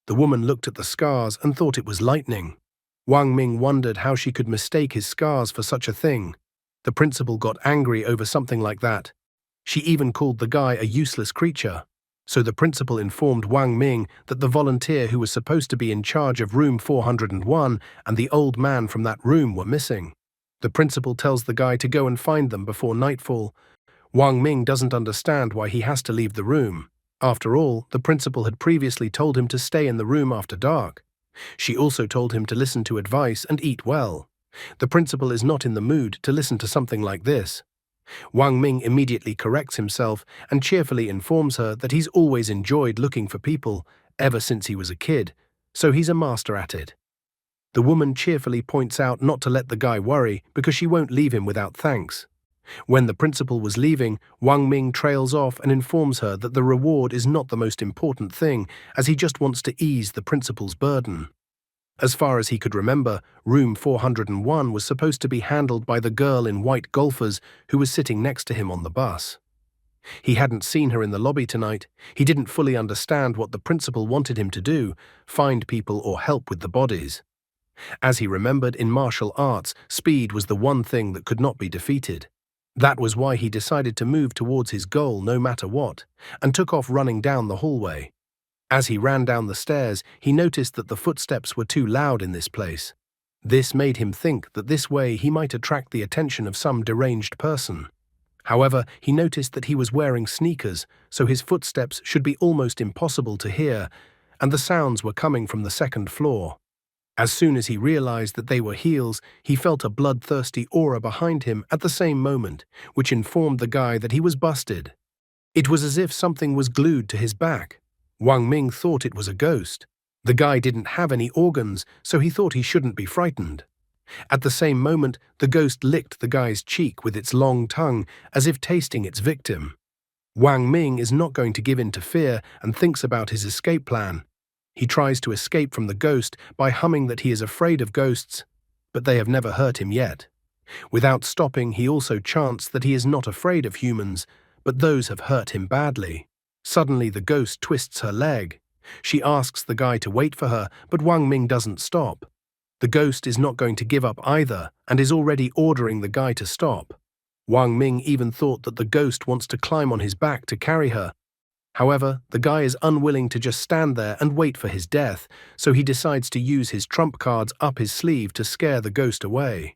The woman looked at the scars and thought it was lightning. Wang Ming wondered how she could mistake his scars for such a thing. The principal got angry over something like that. She even called the guy a useless creature. So the principal informed Wang Ming that the volunteer who was supposed to be in charge of room 401 and the old man from that room were missing. The principal tells the guy to go and find them before nightfall. Wang Ming doesn't understand why he has to leave the room. After all, the principal had previously told him to stay in the room after dark. She also told him to listen to advice and eat well. The principal is not in the mood to listen to something like this. Wang Ming immediately corrects himself and cheerfully informs her that he's always enjoyed looking for people, ever since he was a kid, so he's a master at it. The woman cheerfully points out not to let the guy worry because she won't leave him without thanks. When the principal was leaving, Wang Ming trails off and informs her that the reward is not the most important thing, as he just wants to ease the principal's burden. As far as he could remember, room 401 was supposed to be handled by the girl in white golfers who was sitting next to him on the bus. He hadn't seen her in the lobby tonight. He didn't fully understand what the principal wanted him to do, find people or help with the bodies. As he remembered, in martial arts, speed was the one thing that could not be defeated. That was why he decided to move towards his goal no matter what, and took off running down the hallway. As he ran down the stairs, he noticed that the footsteps were too loud in this place. This made him think that this way he might attract the attention of some deranged person. However, he noticed that he was wearing sneakers, so his footsteps should be almost impossible to hear, and the sounds were coming from the second floor. As soon as he realized that they were heels, he felt a bloodthirsty aura behind him at the same moment, which informed the guy that he was busted. It was as if something was glued to his back. Wang Ming thought it was a ghost. The guy didn't have any organs, so he thought he shouldn't be frightened. At the same moment, the ghost licked the guy's cheek with its long tongue, as if tasting its victim. Wang Ming is not going to give in to fear and thinks about his escape plan. He tries to escape from the ghost by humming that he is afraid of ghosts, but they have never hurt him yet. Without stopping, he also chants that he is not afraid of humans, but those have hurt him badly. Suddenly, the ghost twists her leg. She asks the guy to wait for her, but Wang Ming doesn't stop. The ghost is not going to give up either and is already ordering the guy to stop. Wang Ming even thought that the ghost wants to climb on his back to carry her. However, the guy is unwilling to just stand there and wait for his death, so he decides to use his trump cards up his sleeve to scare the ghost away.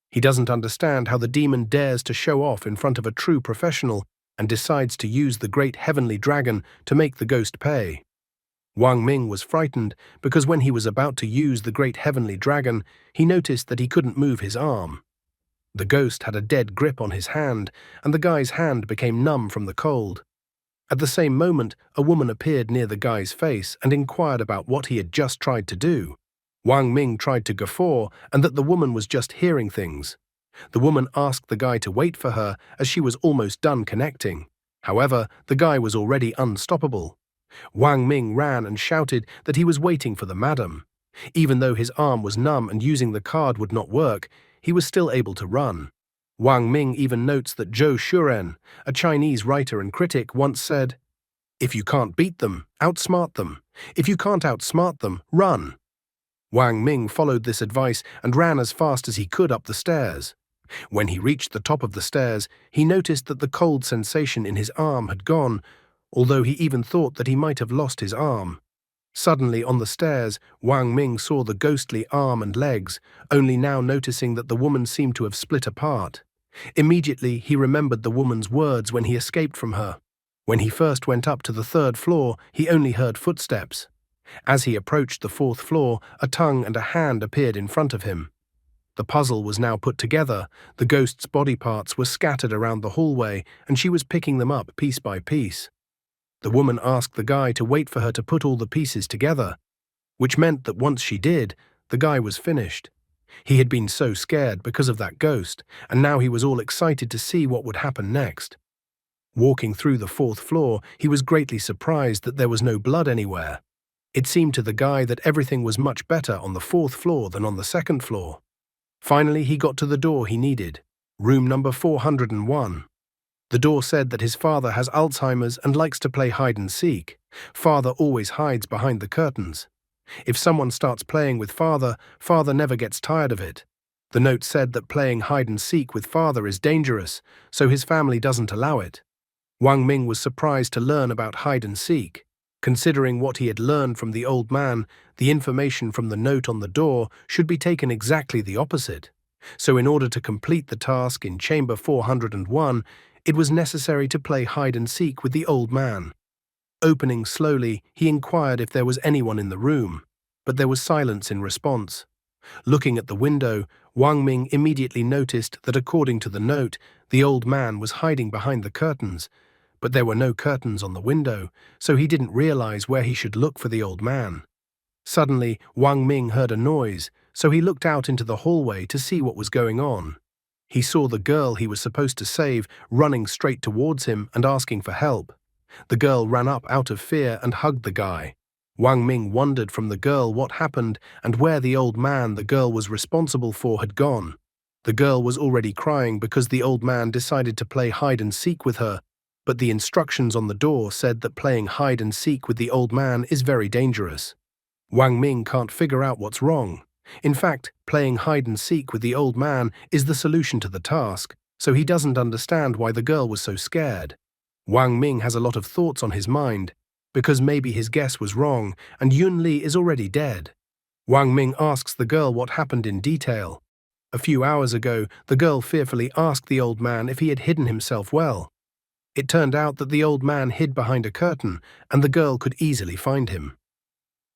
He doesn't understand how the demon dares to show off in front of a true professional and decides to use the great heavenly dragon to make the ghost pay. Wang Ming was frightened because when he was about to use the great heavenly dragon, he noticed that he couldn't move his arm. The ghost had a dead grip on his hand, and the guy's hand became numb from the cold. At the same moment, a woman appeared near the guy's face and inquired about what he had just tried to do. Wang Ming tried to guffaw and that the woman was just hearing things. The woman asked the guy to wait for her as she was almost done connecting. However, the guy was already unstoppable. Wang Ming ran and shouted that he was waiting for the madam. Even though his arm was numb and using the card would not work, he was still able to run. Wang Ming even notes that Zhou Shuren, a Chinese writer and critic, once said, "If you can't beat them, outsmart them. If you can't outsmart them, run." Wang Ming followed this advice and ran as fast as he could up the stairs. When he reached the top of the stairs, he noticed that the cold sensation in his arm had gone, although he even thought that he might have lost his arm. Suddenly, on the stairs, Wang Ming saw the ghostly arm and legs, only now noticing that the woman seemed to have split apart. Immediately, he remembered the woman's words when he escaped from her. When he first went up to the third floor, he only heard footsteps. As he approached the fourth floor, a tongue and a hand appeared in front of him. The puzzle was now put together. The ghost's body parts were scattered around the hallway, and she was picking them up piece by piece. The woman asked the guy to wait for her to put all the pieces together, which meant that once she did, the guy was finished. He had been so scared because of that ghost, and now he was all excited to see what would happen next. Walking through the fourth floor, he was greatly surprised that there was no blood anywhere. It seemed to the guy that everything was much better on the fourth floor than on the second floor. Finally, he got to the door he needed, room number 401. The door said that his father has Alzheimer's and likes to play hide and seek. Father always hides behind the curtains. If someone starts playing with father, father never gets tired of it. The note said that playing hide and seek with father is dangerous, so his family doesn't allow it. Wang Ming was surprised to learn about hide and seek. Considering what he had learned from the old man, the information from the note on the door should be taken exactly the opposite. So in order to complete the task in chamber 401, it was necessary to play hide and seek with the old man. Opening slowly, he inquired if there was anyone in the room, but there was silence in response. Looking at the window, Wang Ming immediately noticed that according to the note, the old man was hiding behind the curtains, but there were no curtains on the window, so he didn't realize where he should look for the old man. Suddenly, Wang Ming heard a noise, so he looked out into the hallway to see what was going on. He saw the girl he was supposed to save running straight towards him and asking for help. The girl ran up out of fear and hugged the guy. Wang Ming wondered from the girl what happened and where the old man the girl was responsible for had gone. The girl was already crying because the old man decided to play hide and seek with her, but the instructions on the door said that playing hide and seek with the old man is very dangerous. Wang Ming can't figure out what's wrong. In fact, playing hide and seek with the old man is the solution to the task, so he doesn't understand why the girl was so scared. Wang Ming has a lot of thoughts on his mind, because maybe his guess was wrong and Yun Li is already dead. Wang Ming asks the girl what happened in detail. A few hours ago, the girl fearfully asked the old man if he had hidden himself well. It turned out that the old man hid behind a curtain and the girl could easily find him.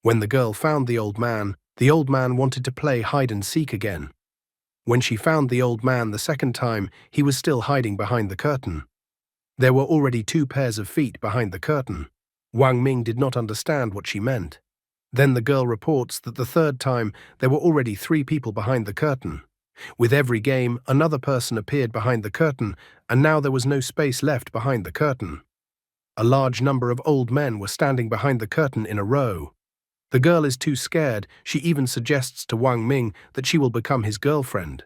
When the girl found the old man wanted to play hide and seek again. When she found the old man the second time, he was still hiding behind the curtain. There were already 2 pairs of feet behind the curtain. Wang Ming did not understand what she meant. Then the girl reports that the third time there were already 3 people behind the curtain. With every game, another person appeared behind the curtain, and now there was no space left behind the curtain. A large number of old men were standing behind the curtain in a row. The girl is too scared, she even suggests to Wang Ming that she will become his girlfriend.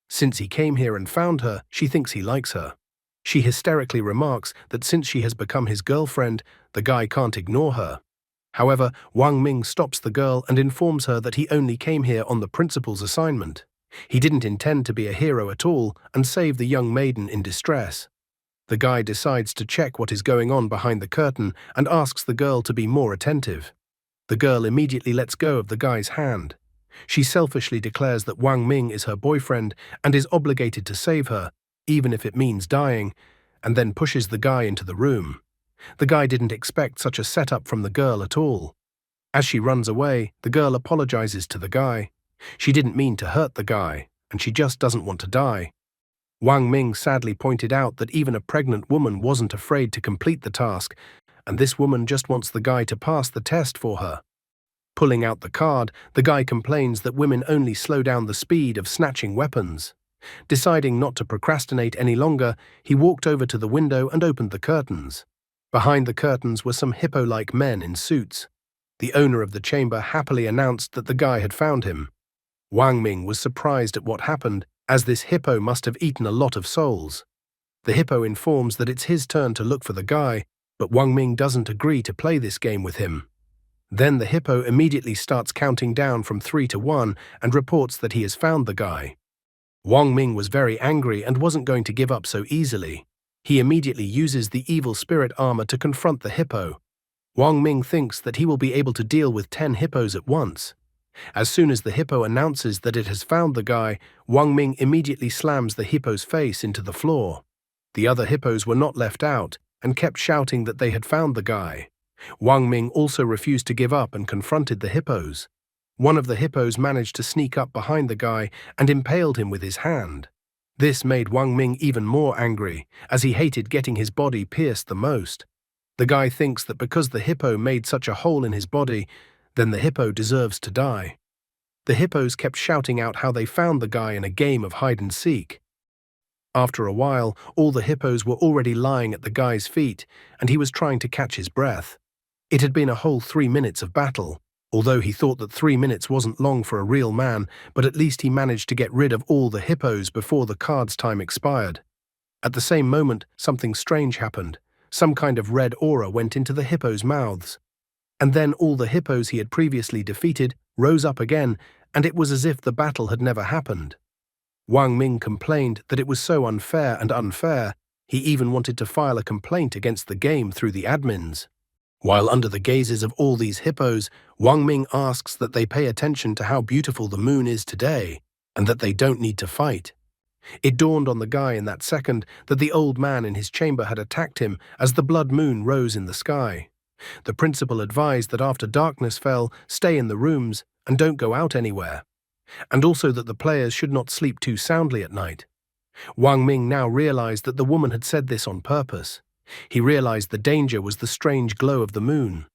Since he came here and found her, she thinks he likes her. She hysterically remarks that since she has become his girlfriend, the guy can't ignore her. However, Wang Ming stops the girl and informs her that he only came here on the principal's assignment. He didn't intend to be a hero at all and save the young maiden in distress. The guy decides to check what is going on behind the curtain and asks the girl to be more attentive. The girl immediately lets go of the guy's hand. She selfishly declares that Wang Ming is her boyfriend and is obligated to save her, even if it means dying, and then pushes the guy into the room. The guy didn't expect such a setup from the girl at all. As she runs away, the girl apologizes to the guy. She didn't mean to hurt the guy, and she just doesn't want to die. Wang Ming sadly pointed out that even a pregnant woman wasn't afraid to complete the task, and this woman just wants the guy to pass the test for her. Pulling out the card, the guy complains that women only slow down the speed of snatching weapons. Deciding not to procrastinate any longer, he walked over to the window and opened the curtains. Behind the curtains were some hippo-like men in suits. The owner of the chamber happily announced that the guy had found him. Wang Ming was surprised at what happened, as this hippo must have eaten a lot of souls. The hippo informs that it's his turn to look for the guy, but Wang Ming doesn't agree to play this game with him. Then the hippo immediately starts counting down from 3 to 1 and reports that he has found the guy. Wang Ming was very angry and wasn't going to give up so easily. He immediately uses the evil spirit armor to confront the hippo. Wang Ming thinks that he will be able to deal with 10 hippos at once. As soon as the hippo announces that it has found the guy, Wang Ming immediately slams the hippo's face into the floor. The other hippos were not left out and kept shouting that they had found the guy. Wang Ming also refused to give up and confronted the hippos. One of the hippos managed to sneak up behind the guy and impaled him with his hand. This made Wang Ming even more angry, as he hated getting his body pierced the most. The guy thinks that because the hippo made such a hole in his body, then the hippo deserves to die. The hippos kept shouting out how they found the guy in a game of hide and seek. After a while, all the hippos were already lying at the guy's feet, and he was trying to catch his breath. It had been a whole 3 minutes of battle, although he thought that 3 minutes wasn't long for a real man, but at least he managed to get rid of all the hippos before the card's time expired. At the same moment, something strange happened. Some kind of red aura went into the hippos' mouths. And then all the hippos he had previously defeated rose up again, and it was as if the battle had never happened. Wang Ming complained that it was so unfair and unfair, he even wanted to file a complaint against the game through the admins. While under the gazes of all these hippos, Wang Ming asks that they pay attention to how beautiful the moon is today, and that they don't need to fight. It dawned on the guy in that second that the old man in his chamber had attacked him as the blood moon rose in the sky. The principal advised that after darkness fell, stay in the rooms and don't go out anywhere, and also that the players should not sleep too soundly at night. Wang Ming now realized that the woman had said this on purpose. He realized the danger was the strange glow of the moon.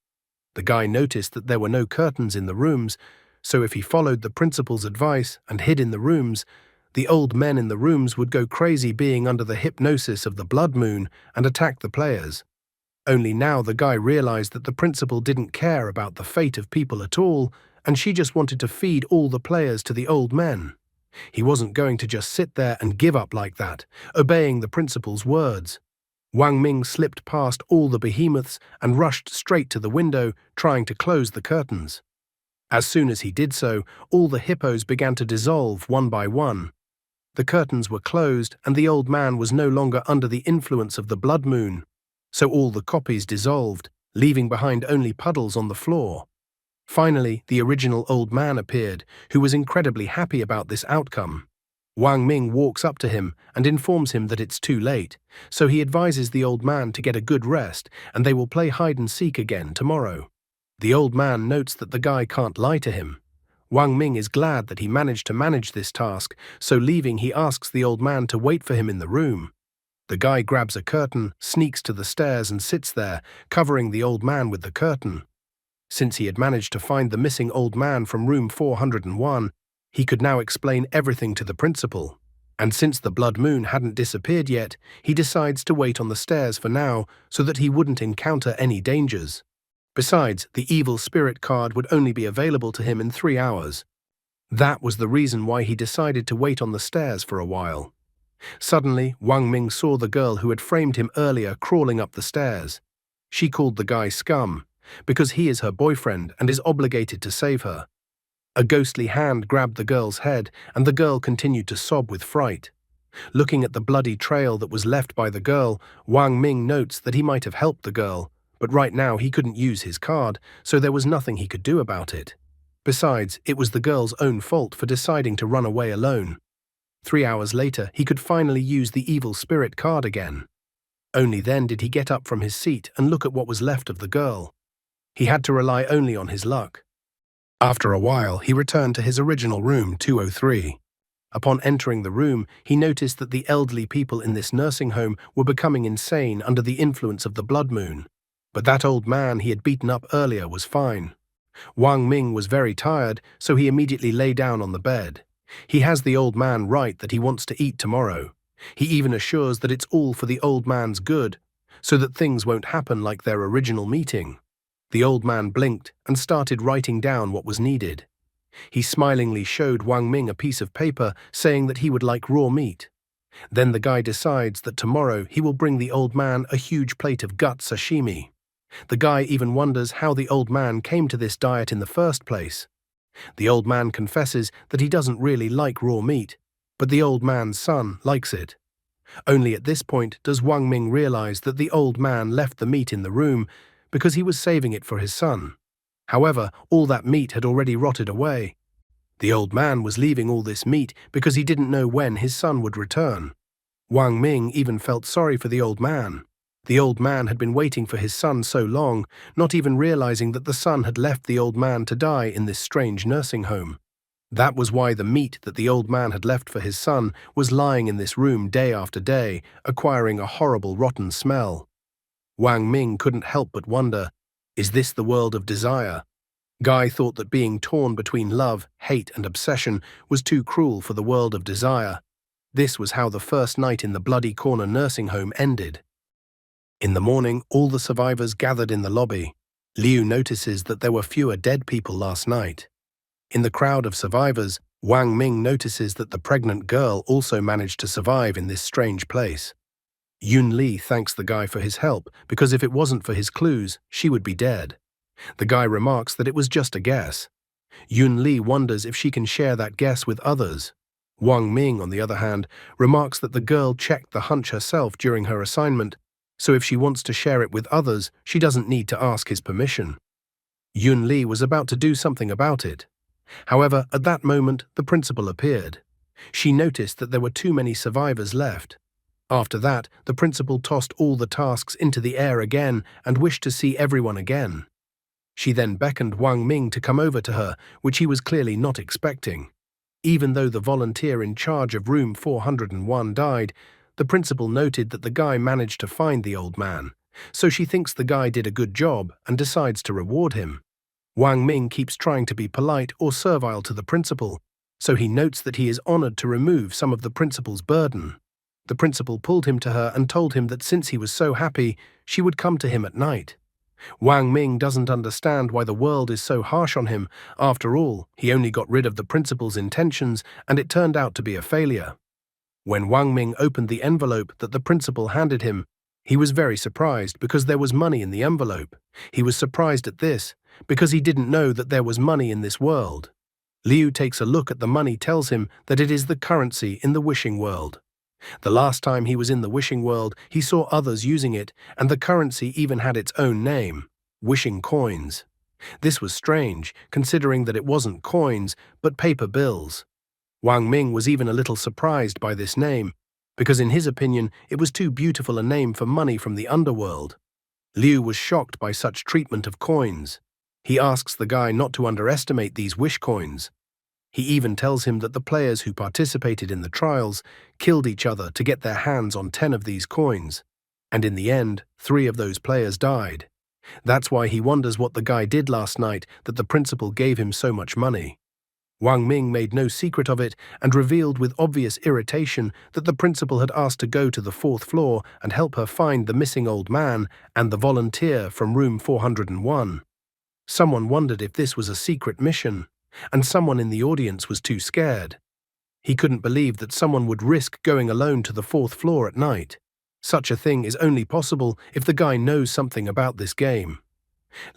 The guy noticed that there were no curtains in the rooms, so if he followed the principal's advice and hid in the rooms, the old men in the rooms would go crazy being under the hypnosis of the blood moon and attack the players. Only now the guy realized that the principal didn't care about the fate of people at all, and she just wanted to feed all the players to the old men. He wasn't going to just sit there and give up like that, obeying the principal's words. Wang Ming slipped past all the behemoths and rushed straight to the window, trying to close the curtains. As soon as he did so, all the hippos began to dissolve one by one. The curtains were closed, and the old man was no longer under the influence of the blood moon, so all the copies dissolved, leaving behind only puddles on the floor. Finally, the original old man appeared, who was incredibly happy about this outcome. Wang Ming walks up to him and informs him that it's too late, so he advises the old man to get a good rest and they will play hide and seek again tomorrow. The old man notes that the guy can't lie to him. Wang Ming is glad that he managed to manage this task, so leaving he asks the old man to wait for him in the room. The guy grabs a curtain, sneaks to the stairs and sits there, covering the old man with the curtain. Since he had managed to find the missing old man from room 401, he could now explain everything to the principal. And since the blood moon hadn't disappeared yet, he decides to wait on the stairs for now so that he wouldn't encounter any dangers. Besides, the evil spirit card would only be available to him in 3 hours. That was the reason why he decided to wait on the stairs for a while. Suddenly, Wang Ming saw the girl who had framed him earlier crawling up the stairs. She called the guy scum, because he is her boyfriend and is obligated to save her. A ghostly hand grabbed the girl's head, and the girl continued to sob with fright. Looking at the bloody trail that was left by the girl, Wang Ming notes that he might have helped the girl, but right now he couldn't use his card, so there was nothing he could do about it. Besides, it was the girl's own fault for deciding to run away alone. 3 hours later, he could finally use the evil spirit card again. Only then did he get up from his seat and look at what was left of the girl. He had to rely only on his luck. After a while, he returned to his original room 203. Upon entering the room, he noticed that the elderly people in this nursing home were becoming insane under the influence of the blood moon. But that old man he had beaten up earlier was fine. Wang Ming was very tired, so he immediately lay down on the bed. He has the old man right that he wants to eat tomorrow. He even assures that it's all for the old man's good, so that things won't happen like their original meeting. The old man blinked and started writing down what was needed. He smilingly showed Wang Ming a piece of paper saying that he would like raw meat. Then the guy decides that tomorrow he will bring the old man a huge plate of gut sashimi. The guy even wonders how the old man came to this diet in the first place. The old man confesses that he doesn't really like raw meat, but the old man's son likes it. Only at this point does Wang Ming realize that the old man left the meat in the room because he was saving it for his son. However, all that meat had already rotted away. The old man was leaving all this meat because he didn't know when his son would return. Wang Ming even felt sorry for the old man. The old man had been waiting for his son so long, not even realizing that the son had left the old man to die in this strange nursing home. That was why the meat that the old man had left for his son was lying in this room day after day, acquiring a horrible rotten smell. Wang Ming couldn't help but wonder, is this the world of desire? Guy thought that being torn between love, hate, and obsession was too cruel for the world of desire. This was how the first night in the Bloody Corner nursing home ended. In the morning, all the survivors gathered in the lobby. Liu notices that there were fewer dead people last night. In the crowd of survivors, Wang Ming notices that the pregnant girl also managed to survive in this strange place. Yun Li thanks the guy for his help because if it wasn't for his clues, she would be dead. The guy remarks that it was just a guess. Yun Li wonders if she can share that guess with others. Wang Ming, on the other hand, remarks that the girl checked the hunch herself during her assignment, so if she wants to share it with others, she doesn't need to ask his permission. Yun Li was about to do something about it. However, at that moment, the principal appeared. She noticed that there were too many survivors left. After that, the principal tossed all the tasks into the air again and wished to see everyone again. She then beckoned Wang Ming to come over to her, which he was clearly not expecting. Even though the volunteer in charge of room 401 died, the principal noted that the guy managed to find the old man, so she thinks the guy did a good job and decides to reward him. Wang Ming keeps trying to be polite or servile to the principal, so he notes that he is honored to remove some of the principal's burden. The principal pulled him to her and told him that since he was so happy, she would come to him at night. Wang Ming doesn't understand why the world is so harsh on him. After all, he only got rid of the principal's intentions and it turned out to be a failure. When Wang Ming opened the envelope that the principal handed him, he was very surprised because there was money in the envelope. He was surprised at this because he didn't know that there was money in this world. Liu takes a look at the money, tells him that it is the currency in the wishing world. The last time he was in the wishing world, he saw others using it, and the currency even had its own name, wishing coins. This was strange, considering that it wasn't coins, but paper bills. Wang Ming was even a little surprised by this name, because in his opinion, it was too beautiful a name for money from the underworld. Liu was shocked by such treatment of coins. He asks the guy not to underestimate these wish coins. He even tells him that the players who participated in the trials killed each other to get their hands on 10 of these coins, and in the end, 3 of those players died. That's why he wonders what the guy did last night that the principal gave him so much money. Wang Ming made no secret of it and revealed with obvious irritation that the principal had asked to go to the 4th floor and help her find the missing old man and the volunteer from room 401. Someone wondered if this was a secret mission, and someone in the audience was too scared. He couldn't believe that someone would risk going alone to the 4th floor at night. Such a thing is only possible if the guy knows something about this game.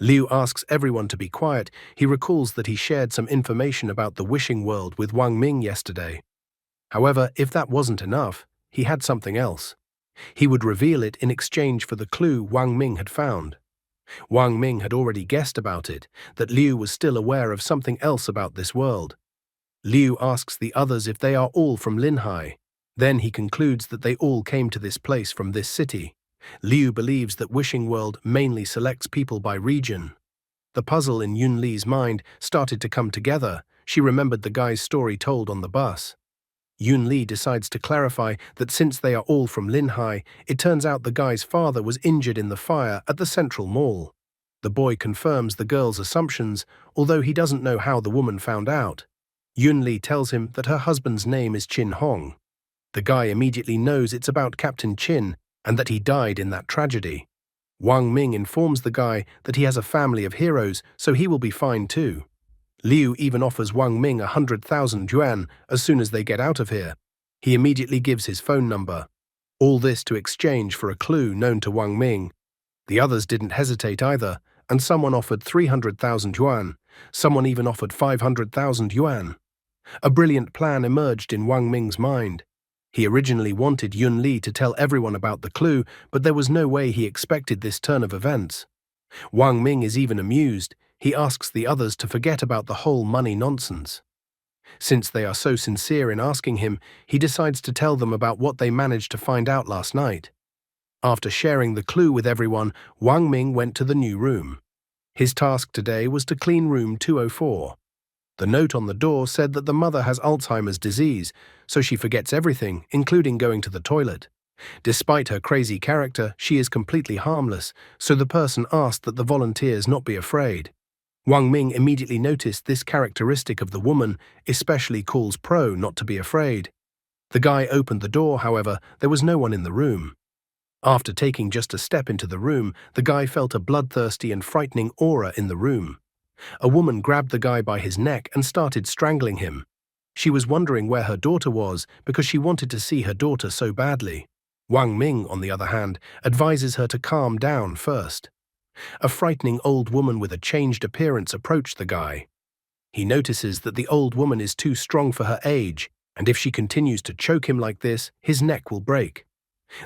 Liu asks everyone to be quiet. He recalls that he shared some information about the wishing world with Wang Ming yesterday. However, if that wasn't enough, he had something else. He would reveal it in exchange for the clue Wang Ming had found. Wang Ming had already guessed about it, that Liu was still aware of something else about this world. Liu asks the others if they are all from Linhai. Then he concludes that they all came to this place from this city. Liu believes that Wishing World mainly selects people by region. The puzzle in Yun Li's mind started to come together. She remembered the guy's story told on the bus. Yun Li decides to clarify that since they are all from Linhai, it turns out the guy's father was injured in the fire at the Central Mall. The boy confirms the girl's assumptions, although he doesn't know how the woman found out. Yun Li tells him that her husband's name is Chin Hong. The guy immediately knows it's about Captain Chin and that he died in that tragedy. Wang Ming informs the guy that he has a family of heroes, so he will be fine too. Liu even offers Wang Ming 100,000 yuan as soon as they get out of here. He immediately gives his phone number. All this to exchange for a clue known to Wang Ming. The others didn't hesitate either, and someone offered 300,000 yuan. Someone even offered 500,000 yuan. A brilliant plan emerged in Wang Ming's mind. He originally wanted Yun Li to tell everyone about the clue, but there was no way he expected this turn of events. Wang Ming is even amused. He asks the others to forget about the whole money nonsense. Since they are so sincere in asking him, he decides to tell them about what they managed to find out last night. After sharing the clue with everyone, Wang Ming went to the new room. His task today was to clean room 204. The note on the door said that the mother has Alzheimer's disease, so she forgets everything, including going to the toilet. Despite her crazy character, she is completely harmless, so the person asked that the volunteers not be afraid. Wang Ming immediately noticed this characteristic of the woman, especially calls Pro not to be afraid. The guy opened the door, however, there was no one in the room. After taking just a step into the room, the guy felt a bloodthirsty and frightening aura in the room. A woman grabbed the guy by his neck and started strangling him. She was wondering where her daughter was because she wanted to see her daughter so badly. Wang Ming, on the other hand, advises her to calm down first. A frightening old woman with a changed appearance approached the guy. He notices that the old woman is too strong for her age, and if she continues to choke him like this, his neck will break.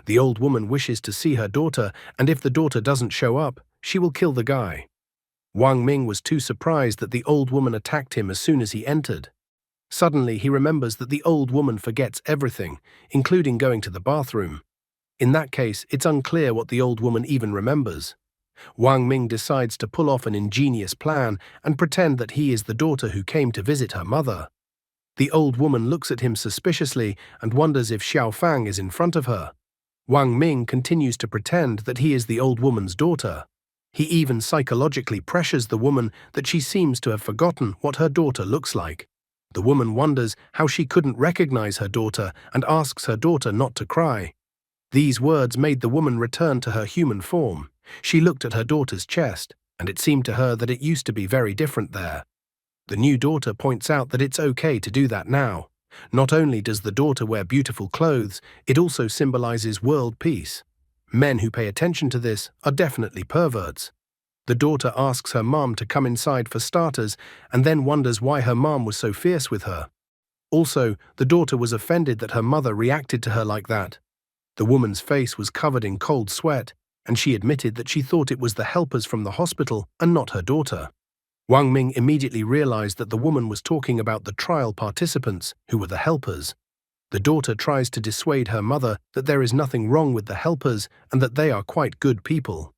The old woman wishes to see her daughter, and if the daughter doesn't show up, she will kill the guy. Wang Ming was too surprised that the old woman attacked him as soon as he entered. Suddenly, he remembers that the old woman forgets everything, including going to the bathroom. In that case, it's unclear what the old woman even remembers. Wang Ming decides to pull off an ingenious plan and pretend that he is the daughter who came to visit her mother. The old woman looks at him suspiciously and wonders if Xiao Fang is in front of her. Wang Ming continues to pretend that he is the old woman's daughter. He even psychologically pressures the woman that she seems to have forgotten what her daughter looks like. The woman wonders how she couldn't recognize her daughter and asks her daughter not to cry. These words made the woman return to her human form. She looked at her daughter's chest, and it seemed to her that it used to be very different there. The new daughter points out that it's okay to do that now. Not only does the daughter wear beautiful clothes, it also symbolizes world peace. Men who pay attention to this are definitely perverts. The daughter asks her mom to come inside for starters and then wonders why her mom was so fierce with her. Also, the daughter was offended that her mother reacted to her like that. The woman's face was covered in cold sweat, and she admitted that she thought it was the helpers from the hospital and not her daughter. Wang Ming immediately realized that the woman was talking about the trial participants, who were the helpers. The daughter tries to dissuade her mother that there is nothing wrong with the helpers and that they are quite good people.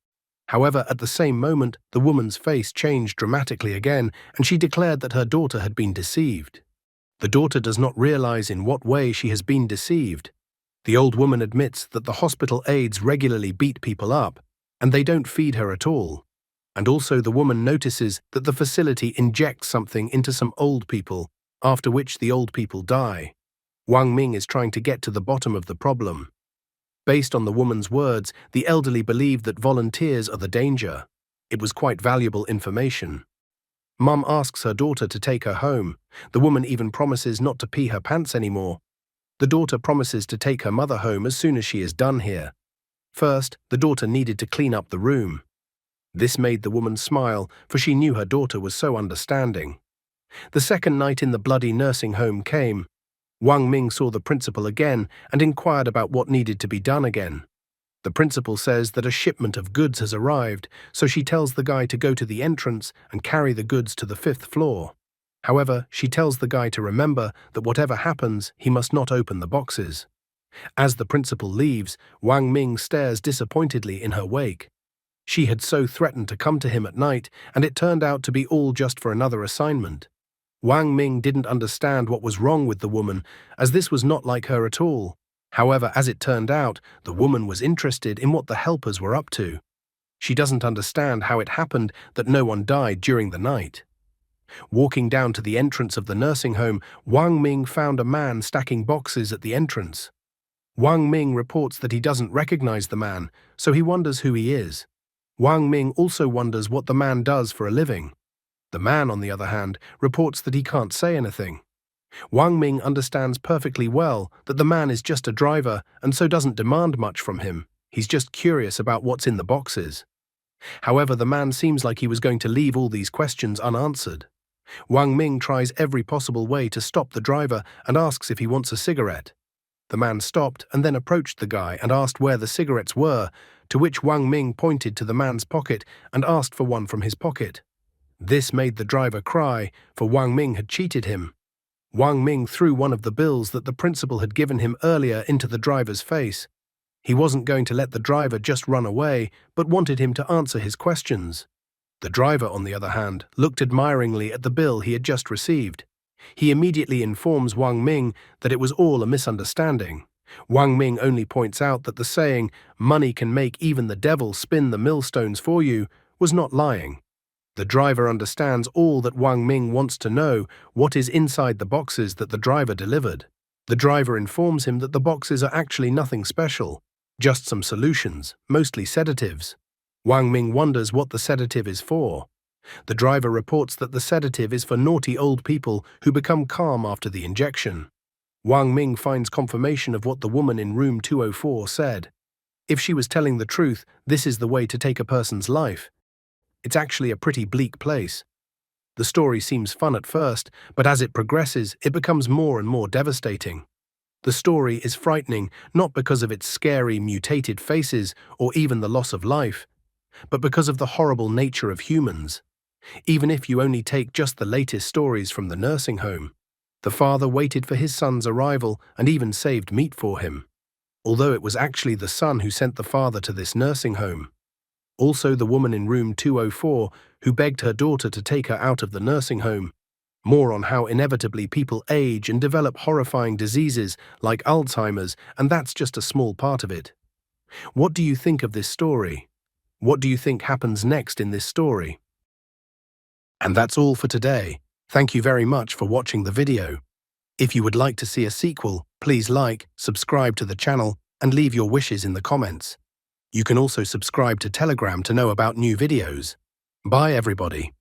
However, at the same moment, the woman's face changed dramatically again, and she declared that her daughter had been deceived. The daughter does not realize in what way she has been deceived. The old woman admits that the hospital aides regularly beat people up, and they don't feed her at all. And also the woman notices that the facility injects something into some old people, after which the old people die. Wang Ming is trying to get to the bottom of the problem. Based on the woman's words, the elderly believe that volunteers are the danger. It was quite valuable information. Mum asks her daughter to take her home. The woman even promises not to pee her pants anymore. The daughter promises to take her mother home as soon as she is done here. First, the daughter needed to clean up the room. This made the woman smile, for she knew her daughter was so understanding. The second night in the bloody nursing home came. Wang Ming saw the principal again and inquired about what needed to be done again. The principal says that a shipment of goods has arrived, so she tells the guy to go to the entrance and carry the goods to the 5th floor. However, she tells the guy to remember that whatever happens, he must not open the boxes. As the principal leaves, Wang Ming stares disappointedly in her wake. She had so threatened to come to him at night, and it turned out to be all just for another assignment. Wang Ming didn't understand what was wrong with the woman, as this was not like her at all. However, as it turned out, the woman was interested in what the helpers were up to. She doesn't understand how it happened that no one died during the night. Walking down to the entrance of the nursing home, Wang Ming found a man stacking boxes at the entrance. Wang Ming reports that he doesn't recognize the man, so he wonders who he is. Wang Ming also wonders what the man does for a living. The man, on the other hand, reports that he can't say anything. Wang Ming understands perfectly well that the man is just a driver and so doesn't demand much from him. He's just curious about what's in the boxes. However, the man seems like he was going to leave all these questions unanswered. Wang Ming tries every possible way to stop the driver and asks if he wants a cigarette. The man stopped and then approached the guy and asked where the cigarettes were, to which Wang Ming pointed to the man's pocket and asked for one from his pocket. This made the driver cry, for Wang Ming had cheated him. Wang Ming threw one of the bills that the principal had given him earlier into the driver's face. He wasn't going to let the driver just run away, but wanted him to answer his questions. The driver, on the other hand, looked admiringly at the bill he had just received. He immediately informs Wang Ming that it was all a misunderstanding. Wang Ming only points out that the saying, "money can make even the devil spin the millstones for you," was not lying. The driver understands all that Wang Ming wants to know: what is inside the boxes that the driver delivered. The driver informs him that the boxes are actually nothing special, just some solutions, mostly sedatives. Wang Ming wonders what the sedative is for. The driver reports that the sedative is for naughty old people who become calm after the injection. Wang Ming finds confirmation of what the woman in room 204 said. If she was telling the truth, this is the way to take a person's life. It's actually a pretty bleak place. The story seems fun at first, but as it progresses, it becomes more and more devastating. The story is frightening not because of its scary, mutated faces or even the loss of life, but because of the horrible nature of humans. Even if you only take just the latest stories from the nursing home, the father waited for his son's arrival and even saved meat for him, although it was actually the son who sent the father to this nursing home. Also the woman in room 204 who begged her daughter to take her out of the nursing home. More on how inevitably people age and develop horrifying diseases like Alzheimer's, and that's just a small part of it. What do you think of this story? What do you think happens next in this story? And that's all for today. Thank you very much for watching the video. If you would like to see a sequel, please like, subscribe to the channel, and leave your wishes in the comments. You can also subscribe to Telegram to know about new videos. Bye everybody.